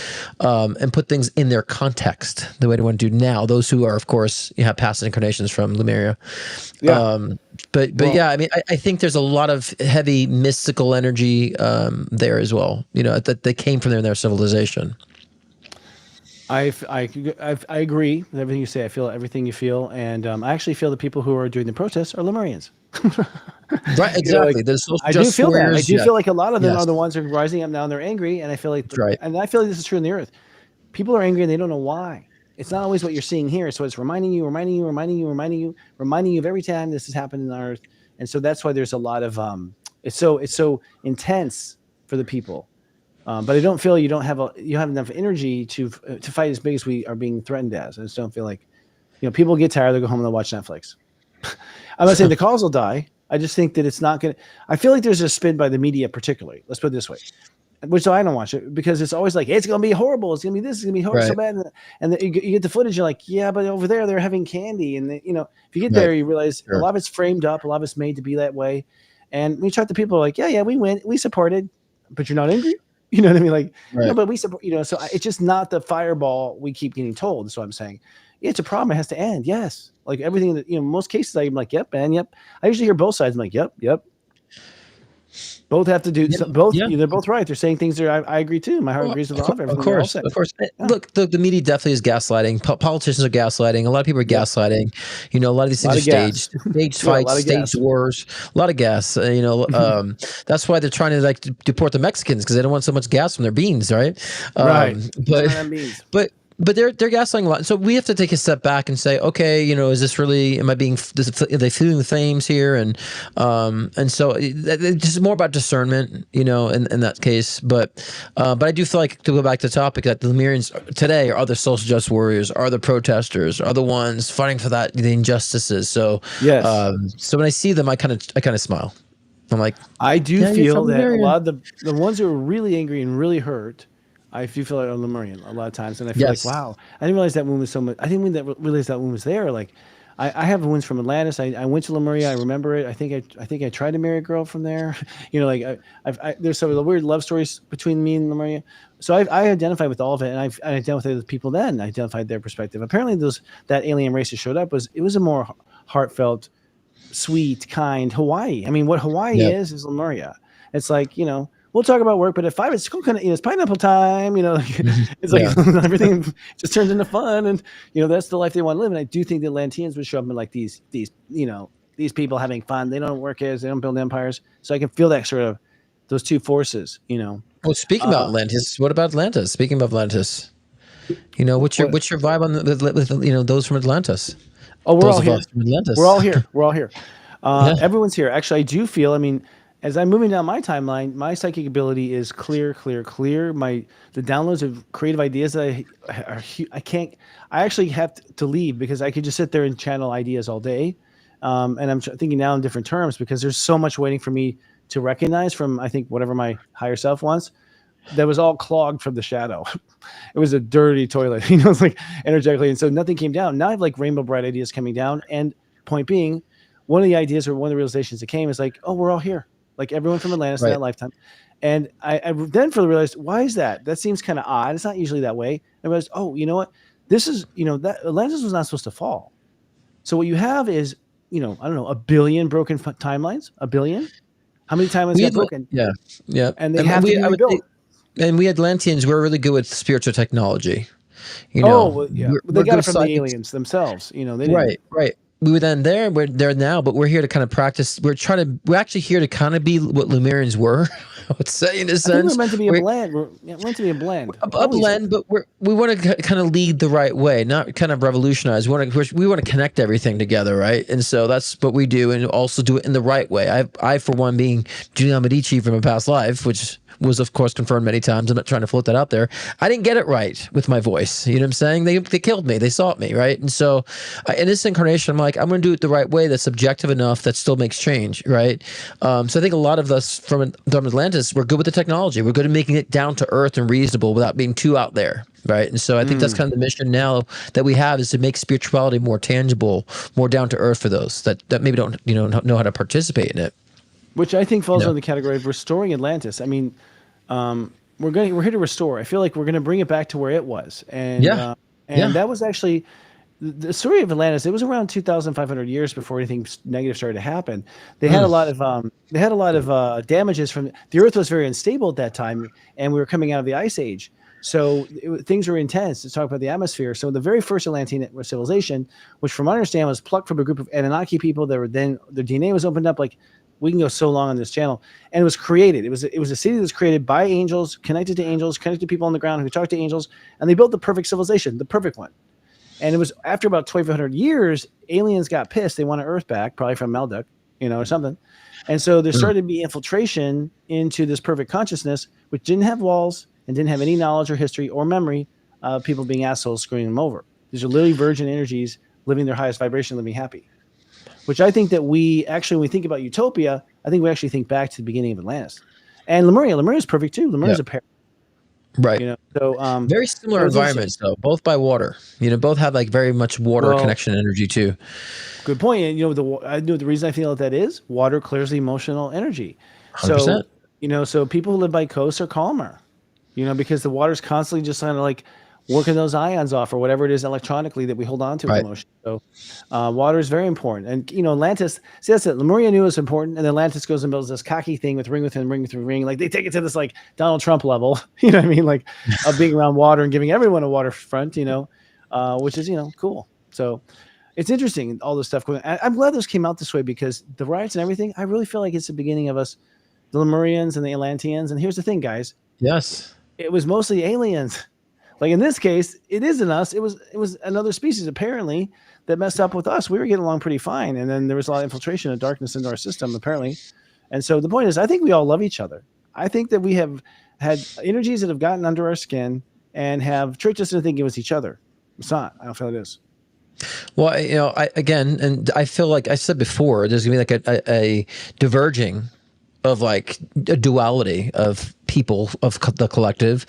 put things in their context the way they want to do now. Those who are, of course, have past incarnations from Lemuria. I mean, I think there's a lot of heavy mystical energy there as well. That they came from there in their civilization. I agree with everything you say. I feel everything you feel, and I actually feel the people who are doing the protests are Lumrians. Right, exactly. I do feel that. I do feel like a lot of them are the ones who are rising up now, and they're angry. And I feel like, and I feel like this is true in the Earth. People are angry, and they don't know why. It's not always what you're seeing here. So it's reminding you of every time this has happened in the Earth. And so that's why there's a lot of it's so intense for the people. But I don't feel you have enough energy to fight as big as we are being threatened as. I just don't feel like, people get tired, they go home and they'll watch Netflix. I'm not saying the cause will die. I just think that it's not going to. I feel like there's a spin by the media, particularly. Let's put it this way, which I don't watch it because it's always like, hey, it's going to be horrible. It's going to be this. It's going to be horrible, so bad. And you get the footage. You're like, yeah, but over there they're having candy, and if you get there, you realize a lot of it's framed up. A lot of it's made to be that way. And when you talk to people, like, yeah, we went, we supported, but you're not angry. You know what I mean? Like, no, but we support, so it's just not the fireball we keep getting told. That's what I'm saying. Yeah, it's a problem. It has to end. Yes. Like everything that, most cases I'm like, yep, man, yep. I usually hear both sides. I'm like, yep. Both have to do both. They're both right. They're saying things that I agree too. My heart agrees with all of everything. Of course. Yeah. Look, the media definitely is gaslighting. Politicians are gaslighting. A lot of people are gaslighting. A lot of these things are staged fights, staged wars. A lot of gas. That's why they're trying to deport the Mexicans, because they don't want so much gas from their beans, right? Right. But but they're gaslighting a lot. So we have to take a step back and say, okay, is this really? Am I being? Are they feeling the flames here? And so it's just more about discernment, in that case. But I do feel like, to go back to the topic, that the Lumrians today are the social justice warriors, are the protesters, are the ones fighting for the injustices. So yes. So when I see them, I kind of smile. I'm like, I do feel that a lot of the ones who are really angry and really hurt, I do feel like a Lumrian a lot of times, and I feel like, wow, I didn't realize that wound was so much. I didn't realize that wound was there. Like, I have wounds from Atlantis. I went to Lemuria. I remember it. I think I tried to marry a girl from there. There's some of the weird love stories between me and Lemuria. So I identified with all of it, and I identified with people then. I identified their perspective. Apparently, that alien race that showed up was a more heartfelt, sweet, kind Hawaii. I mean, what Hawaii is Lemuria. It's like, we'll talk about work, but at 5 it's school it's pineapple time. It's like everything just turns into fun, and that's the life they want to live. And I do think the Atlanteans would show up in like these people having fun. They don't work as they don't build empires. So I can feel that sort of those two forces. Well, speaking about Atlantis, what about Atlantis? Speaking of Atlantis, what's your vibe on those from Atlantis? Oh, we're all here. We're all here. Everyone's here. Actually, I do feel. I mean, as I'm moving down my timeline, my psychic ability is clear. The downloads of creative ideas that I actually have to leave, because I could just sit there and channel ideas all day. And I'm thinking now in different terms, because there's so much waiting for me to recognize from, I think, whatever my higher self wants. That was all clogged from the shadow. It was a dirty toilet, it's like energetically. And so nothing came down. Now I have like rainbow bright ideas coming down. And point being, one of the ideas or one of the realizations that came is like, oh, we're all here. Like everyone from Atlantis in that lifetime. And I then further realized, why is that? That seems kind of odd. It's not usually that way. And I realized, oh, you know what? This is, that Atlantis was not supposed to fall. So what you have is, I don't know, 1 billion broken timelines. 1 billion? How many timelines got broken? Yeah. And they have to be rebuilt. And we Atlanteans, we're really good with spiritual technology. They got it from the aliens themselves. They didn't. Right. We were then there. We're there now, but we're here to kind of practice. We're actually here to kind of be what Lumerians were. I would say, in a sense, we're meant to be a blend. We're meant to be a blend. A blend, but we want to kind of lead the right way, not kind of revolutionize. We want to connect everything together, right? And so that's what we do, and also do it in the right way. I for one, being Giuliano Medici from a past life, which was of course confirmed many times. I'm not trying to float that out there. I didn't get it right with my voice. You know what I'm saying? They killed me. They sought me, right? And so in this incarnation, I'm like, I'm going to do it the right way. That's objective enough that still makes change, right? So I think a lot of us from Atlantis, we're good with the technology. We're good at making it down to earth and reasonable without being too out there, right? And so I think that's kind of the mission now that we have, is to make spirituality more tangible, more down to earth for those that maybe don't know how to participate in it. Which I think falls under the category of restoring Atlantis. I mean, we're here to restore. I feel like we're going to bring it back to where it was, and that was actually the story of Atlantis. It was around 2,500 years before anything negative started to happen. They had a lot of damages from the Earth. Was very unstable at that time, and we were coming out of the Ice Age. So things were intense. Let's talk about the atmosphere. So the very first Atlantean civilization, which from what I understand was plucked from a group of Anunnaki people that were then their DNA was opened up. Like, we can go so long on this channel, and it was created. It was a city that was created by angels, connected to people on the ground who talked to angels, and they built the perfect civilization, the perfect one. And it was after about 2,500 years, aliens got pissed. They wanted Earth back, probably from Marduk, or something. And so there started to be infiltration into this perfect consciousness, which didn't have walls and didn't have any knowledge or history or memory of people being assholes screwing them over. These are literally virgin energies living their highest vibration, living happy. Which I think that we actually, when we think about utopia, I think we actually think back to the beginning of Atlantis. And Lemuria is perfect too. Lemuria is a pair. Right. So very similar environments though, both by water. Both have like very much water connection energy too. Good point. And I know the reason I feel that is water clears the emotional energy. 100%. So so people who live by coasts are calmer. Because the water's constantly just kind of like working those ions off or whatever it is electronically that we hold on to with emotion. So water is very important. And, Atlantis, see, that's it. Lemuria knew it was important. And Atlantis goes and builds this cocky thing with ring within ring within ring. Like they take it to this like Donald Trump level, you know what I mean? Like of being around water and giving everyone a waterfront, which is, cool. So it's interesting, all this stuff going on. I'm glad this came out this way, because the riots and everything, I really feel like it's the beginning of us, the Lumrians and the Atlanteans. And here's the thing, guys. Yes. It was mostly aliens. Like in this case, it isn't us. It was another species apparently that messed up with us. We were getting along pretty fine, and then there was a lot of infiltration of darkness into our system apparently. And so the point is, I think we all love each other. I think that we have had energies that have gotten under our skin and have tricked us into thinking it was each other. It's not. I don't feel it is. Well, I feel like I said before, there's gonna be like a diverging of like a duality of people of the collective,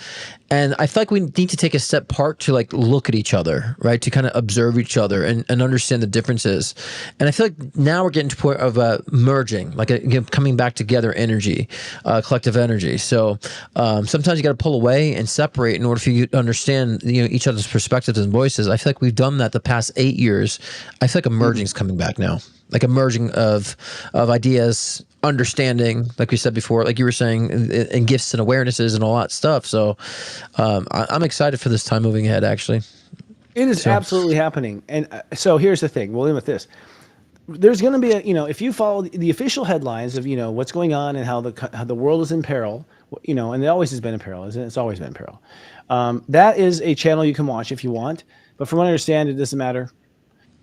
and I feel like we need to take a step apart to like look at each other, right, to kind of observe each other and understand the differences. And I feel like now we're getting to a point of merging, like coming back together energy, collective energy. So sometimes you got to pull away and separate in order for you to understand each other's perspectives and voices. I feel like we've done that the past 8 years. I feel like a merging is coming back now, like a merging of ideas, understanding, like we said before, like you were saying, and gifts and awarenesses and all that stuff. So I'm excited for this time moving ahead, actually. It is absolutely happening. And so here's the thing. We'll end with this. There's going to be if you follow the official headlines of, what's going on and how the world is in peril, and it always has been in peril, isn't it? It's always been in peril. That is a channel you can watch if you want. But from what I understand, it doesn't matter.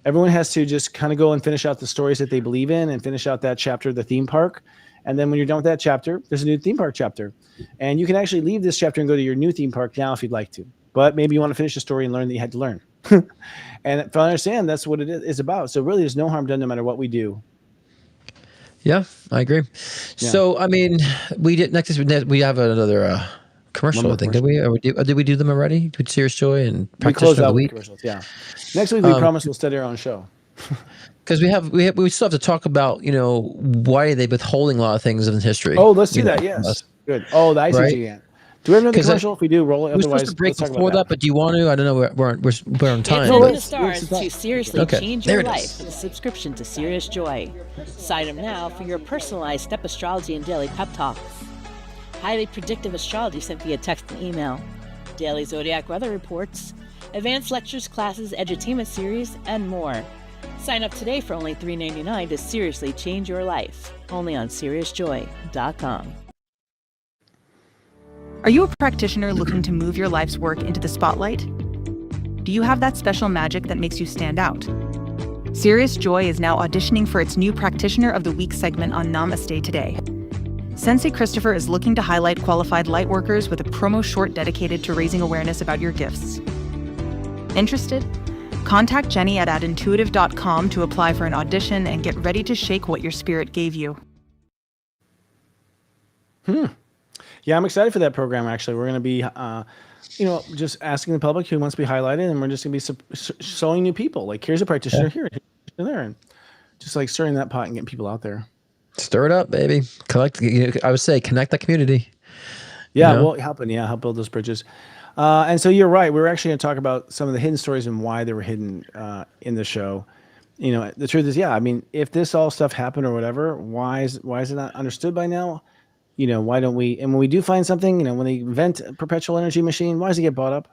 Everyone has to just kind of go and finish out the stories that they believe in and finish out that chapter of the theme park. And then when you're done with that chapter, there's a new theme park chapter. And you can actually leave this chapter and go to your new theme park now if you'd like to. But maybe you want to finish the story and learn that you had to learn. And if I understand, that's what it is about. So really, there's no harm done no matter what we do. Yeah, I agree. Yeah. So, I mean, we have another commercial, I think. Did we do them already? Did Serious Joy and Practitioner of the Week? Commercials, yeah. Next week, we promise we'll study our own show. Because we still have to talk about, why they've been withholding a lot of things in history. Oh, let's do that. Yes. Good. Oh, the ICG. Do we have another commercial? If we do, roll it. We're supposed to break before that, but do you want to? I don't know. We're on time. It's the stars to seriously change your life with a subscription to Serious Joy. Sign up now for your personalized step astrology and daily pep talks. Highly predictive astrology sent via text and email. Daily zodiac weather reports. Advanced lectures, classes, edutainment series, and more. Sign up today for only $3.99 to seriously change your life. Only on SeriousJoy.com. Are you a practitioner looking to move your life's work into the spotlight? Do you have that special magic that makes you stand out? Serious Joy is now auditioning for its new Practitioner of the Week segment on Namaste Today. Sensei Christopher is looking to highlight qualified lightworkers with a promo short dedicated to raising awareness about your gifts. Interested? Contact Jenny at intuitive.com to apply for an audition and get ready to shake what your spirit gave you. Yeah, I'm excited for that program, actually. We're going to be, just asking the public who wants to be highlighted, and we're just going to be showing new people. Like, here's a practitioner here, here's a practitioner there, and just like stirring that pot and getting people out there. Stir it up, baby. I would say connect that community. Yeah, well, help build those bridges. And so you're right. We were actually going to talk about some of the hidden stories and why they were hidden in the show. The truth is, if this all stuff happened or whatever, why is it not understood by now? Why don't we? And when we do find something, when they invent a perpetual energy machine, why does it get bought up?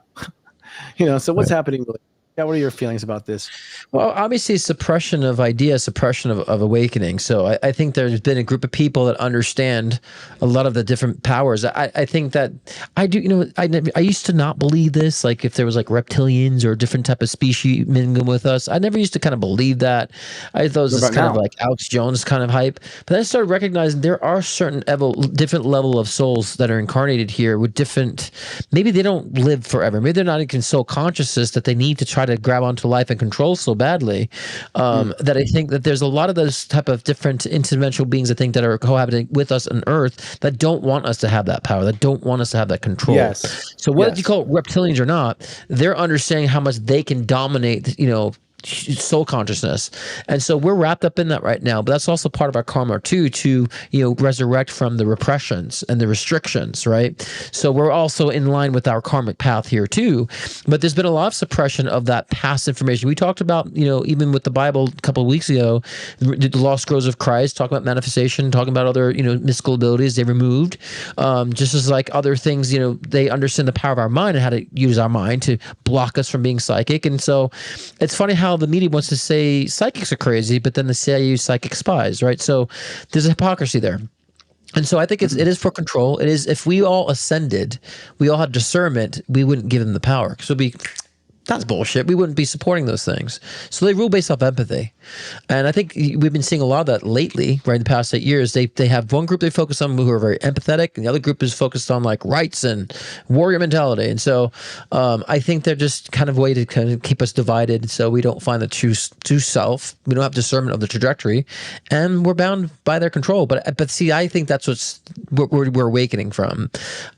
So what's happening really? Yeah, what are your feelings about this? Well, obviously, suppression of ideas, suppression of awakening. So I think there's been a group of people that understand a lot of the different powers. I think that I do. I used to not believe this. Like if there was like reptilians or different type of species mingling with us, I never used to kind of believe that. I thought it was kind of like Alex Jones kind of hype. But then I started recognizing there are certain different level of souls that are incarnated here with different. Maybe they don't live forever. Maybe they're not in soul consciousness that they need to try to grab onto life and control so badly that I think that there's a lot of those type of different interdimensional beings I think that are cohabiting with us on Earth that don't want us to have that power, that don't want us to have that control. Yes. So whether you call it reptilians or not, they're understanding how much they can dominate, soul consciousness. And so we're wrapped up in that right now, but that's also part of our karma too, to resurrect from the repressions and the restrictions, right? So we're also in line with our karmic path here too, but there's been a lot of suppression of that past information. We talked about, even with the Bible a couple of weeks ago, the lost scrolls of Christ, talking about manifestation, talking about other, mystical abilities they removed, just as like other things, they understand the power of our mind and how to use our mind to block us from being psychic. And so it's funny how the media wants to say psychics are crazy, but then they say I use psychic spies, right? So there's a hypocrisy there. And so I think it is for control. It is, if we all ascended, we all had discernment, we wouldn't give them the power. So it'd be, that's bullshit. We wouldn't be supporting those things. So they rule based off empathy. And I think we've been seeing a lot of that lately, right? In the past 8 years, they have one group they focus on who are very empathetic, and the other group is focused on like rights and warrior mentality. And so I think they're just kind of a way to kind of keep us divided, so we don't find the true self. We don't have discernment of the trajectory, and we're bound by their control. But see, I think that's what we're awakening from.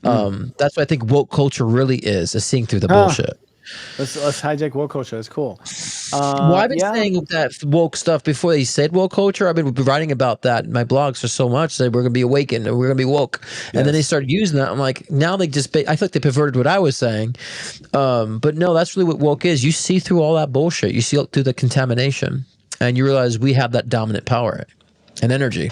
That's what I think woke culture really is seeing through the bullshit. Let's hijack woke culture. That's cool. Well, I've been saying that woke stuff before they said woke culture. I've been writing about that in my blogs for so much. That we're going to be awakened and we're going to be woke. And then they started using that. I'm like, now they just, I feel like they perverted what I was saying. But no, that's really what woke is. You see through all that bullshit. You see through the contamination, and you realize we have that dominant power and energy.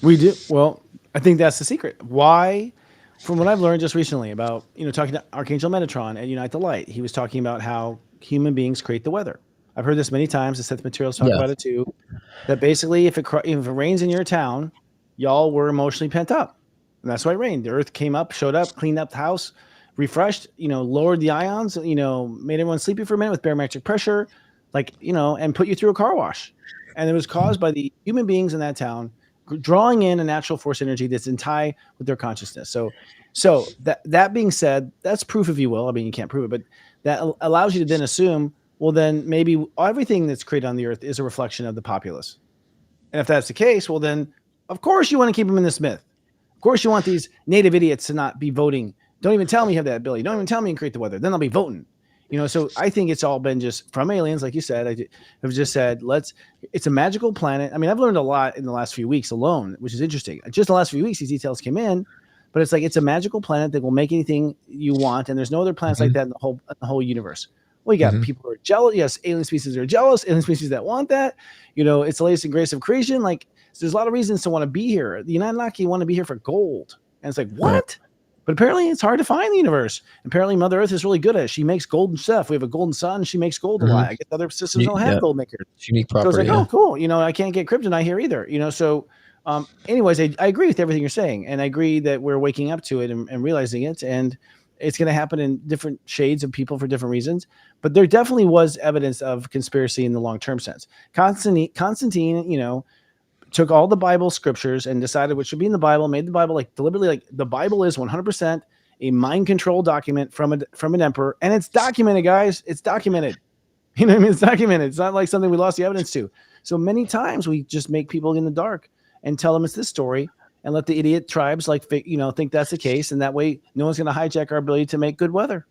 We do. Well, I think that's the secret. Why? From what I've learned just recently about, talking to Archangel Metatron at Unite the Light, he was talking about how human beings create the weather. I've heard this many times. The Seth materials talk about it too. That basically, if it rains in your town, y'all were emotionally pent up, and that's why it rained. The earth came up, showed up, cleaned up the house, refreshed. Lowered the ions. Made everyone sleepy for a minute with barometric pressure, and put you through a car wash. And it was caused by the human beings in that town drawing in a natural force energy that's in tie with their consciousness. So that being said, that's proof, if you will. I mean, you can't prove it, but that allows you to then assume, well, then maybe everything that's created on the earth is a reflection of the populace. And if that's the case, well, then of course you want to keep them in this myth. Of course you want these native idiots to not be voting. Don't even tell me you have that ability. Don't even tell me you can create the weather. Then they'll be voting. So I think it's all been just from aliens, like you said. I have just said, it's a magical planet. I mean, I've learned a lot in the last few weeks alone, which is interesting. Just the last few weeks, these details came in, but it's a magical planet that will make anything you want. And there's no other planets like that in the whole universe. Well, you got people who are jealous. Yes, alien species are jealous. Alien species that want that. It's the latest and greatest of creation. So there's a lot of reasons to want to be here. The Anunnaki want to be here for gold. And it's like, what? Right. But apparently it's hard to find the universe. Apparently Mother Earth is really good at it. She makes golden stuff. We have a golden sun. She makes gold a lot. I guess other systems don't have gold makers. Unique property. So it's like, oh, cool. I can't get kryptonite here either. So anyways, I agree with everything you're saying. And I agree that we're waking up to it and realizing it. And it's going to happen in different shades of people for different reasons. But there definitely was evidence of conspiracy in the long-term sense. Constantine, took all the Bible scriptures and decided what should be in the Bible, made the Bible deliberately the Bible is 100% a mind control document from an emperor. And it's documented, guys. It's documented. You know what I mean? It's documented. It's not like something we lost the evidence to. So many times we just make people in the dark and tell them it's this story and let the idiot tribes think that's the case. And that way no one's going to hijack our ability to make good weather.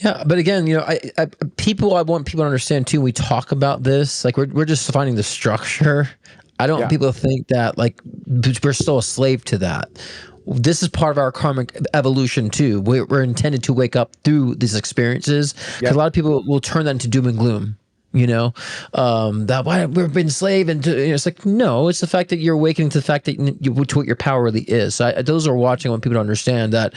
Yeah, but again, I want people to understand too. We talk about this we're just finding the structure. I don't want people to think that we're still a slave to that. This is part of our karmic evolution too. We're intended to wake up through these experiences. Because a lot of people will turn that into doom and gloom. That why we've been enslaved, and it's like, no, it's the fact that you're awakening to the fact that to what your power really is. So those are watching, I want people to understand that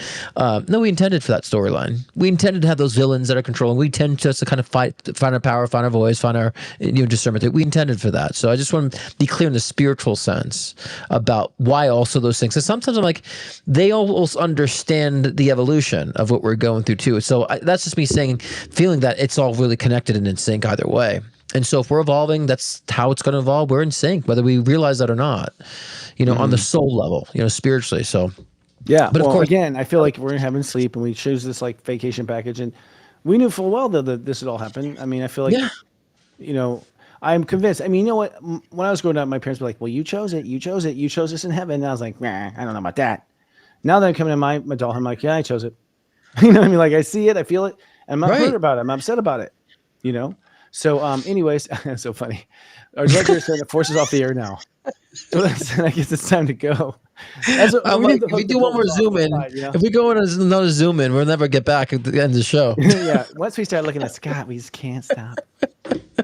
no, we intended for that storyline. We intended to have those villains that are controlling. We tend just to kind of find our power, find our voice, find our discernment. We intended for that. So I just want to be clear in the spiritual sense about why also those things. And sometimes I'm like, they almost understand the evolution of what we're going through too. So that's just me feeling that it's all really connected and in sync either way. And so if we're evolving, that's how it's going to evolve. We're in sync, whether we realize that or not, on the soul level, spiritually. So, yeah. But of course, again, I feel like we're in heaven sleep and we choose this vacation package, and we knew full well that this would all happen. I mean, I feel like, I'm convinced. I mean, you know what? When I was growing up, my parents were like, well, you chose it. You chose it. You chose this in heaven. And I was like, nah, I don't know about that. Now that I'm coming to my adult, I'm like, yeah, I chose it. You know what I mean? I see it, I feel it, and I'm not hurt about it. I'm upset about it, So, anyways, that's so funny. Our director said the force is off the air now. So I guess it's time to go. If we do one more zoom in, if we go on another zoom in, we'll never get back at the end of the show. Yeah, once we start looking at Scott, we just can't stop.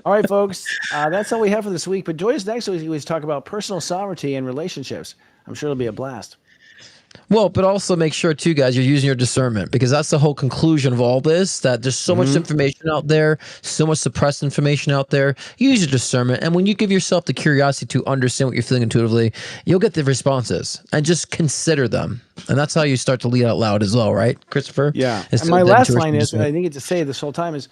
All right, folks, that's all we have for this week. But join us next week as we talk about personal sovereignty and relationships. I'm sure it'll be a blast. Well, but also make sure too, guys, you're using your discernment, because that's the whole conclusion of all this, that there's so much information out there, so much suppressed information out there. Use your discernment. And when you give yourself the curiosity to understand what you're feeling intuitively, you'll get the responses, and just consider them. And that's how you start to lead out loud as well, right, Christopher? Yeah. And my last line is, and I think it's to say this whole time, is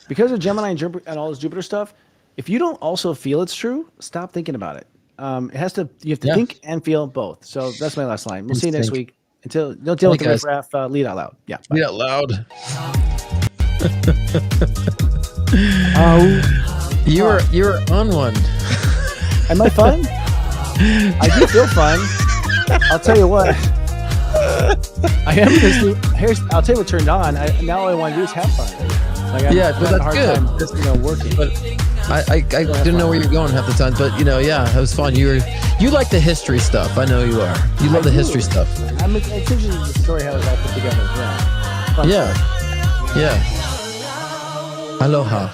because of Gemini and all this Jupiter stuff, if you don't also feel it's true, stop thinking about it. You have to think and feel both. So that's my last line. We'll see you next week. Until don't deal with the riffraff, lead out loud. Yeah. Bye. Lead out loud. You're on one. Am I fun? I do feel fun. I'll tell you what. I am I'll tell you what turned on. Now all I want to do is have fun. Like but that's good. Just working. But I didn't know where you're going half the time, but it was fun. You like the history stuff. I know you are. You love the history stuff. It's interesting the story how it all put together. Yeah. Yeah. Aloha.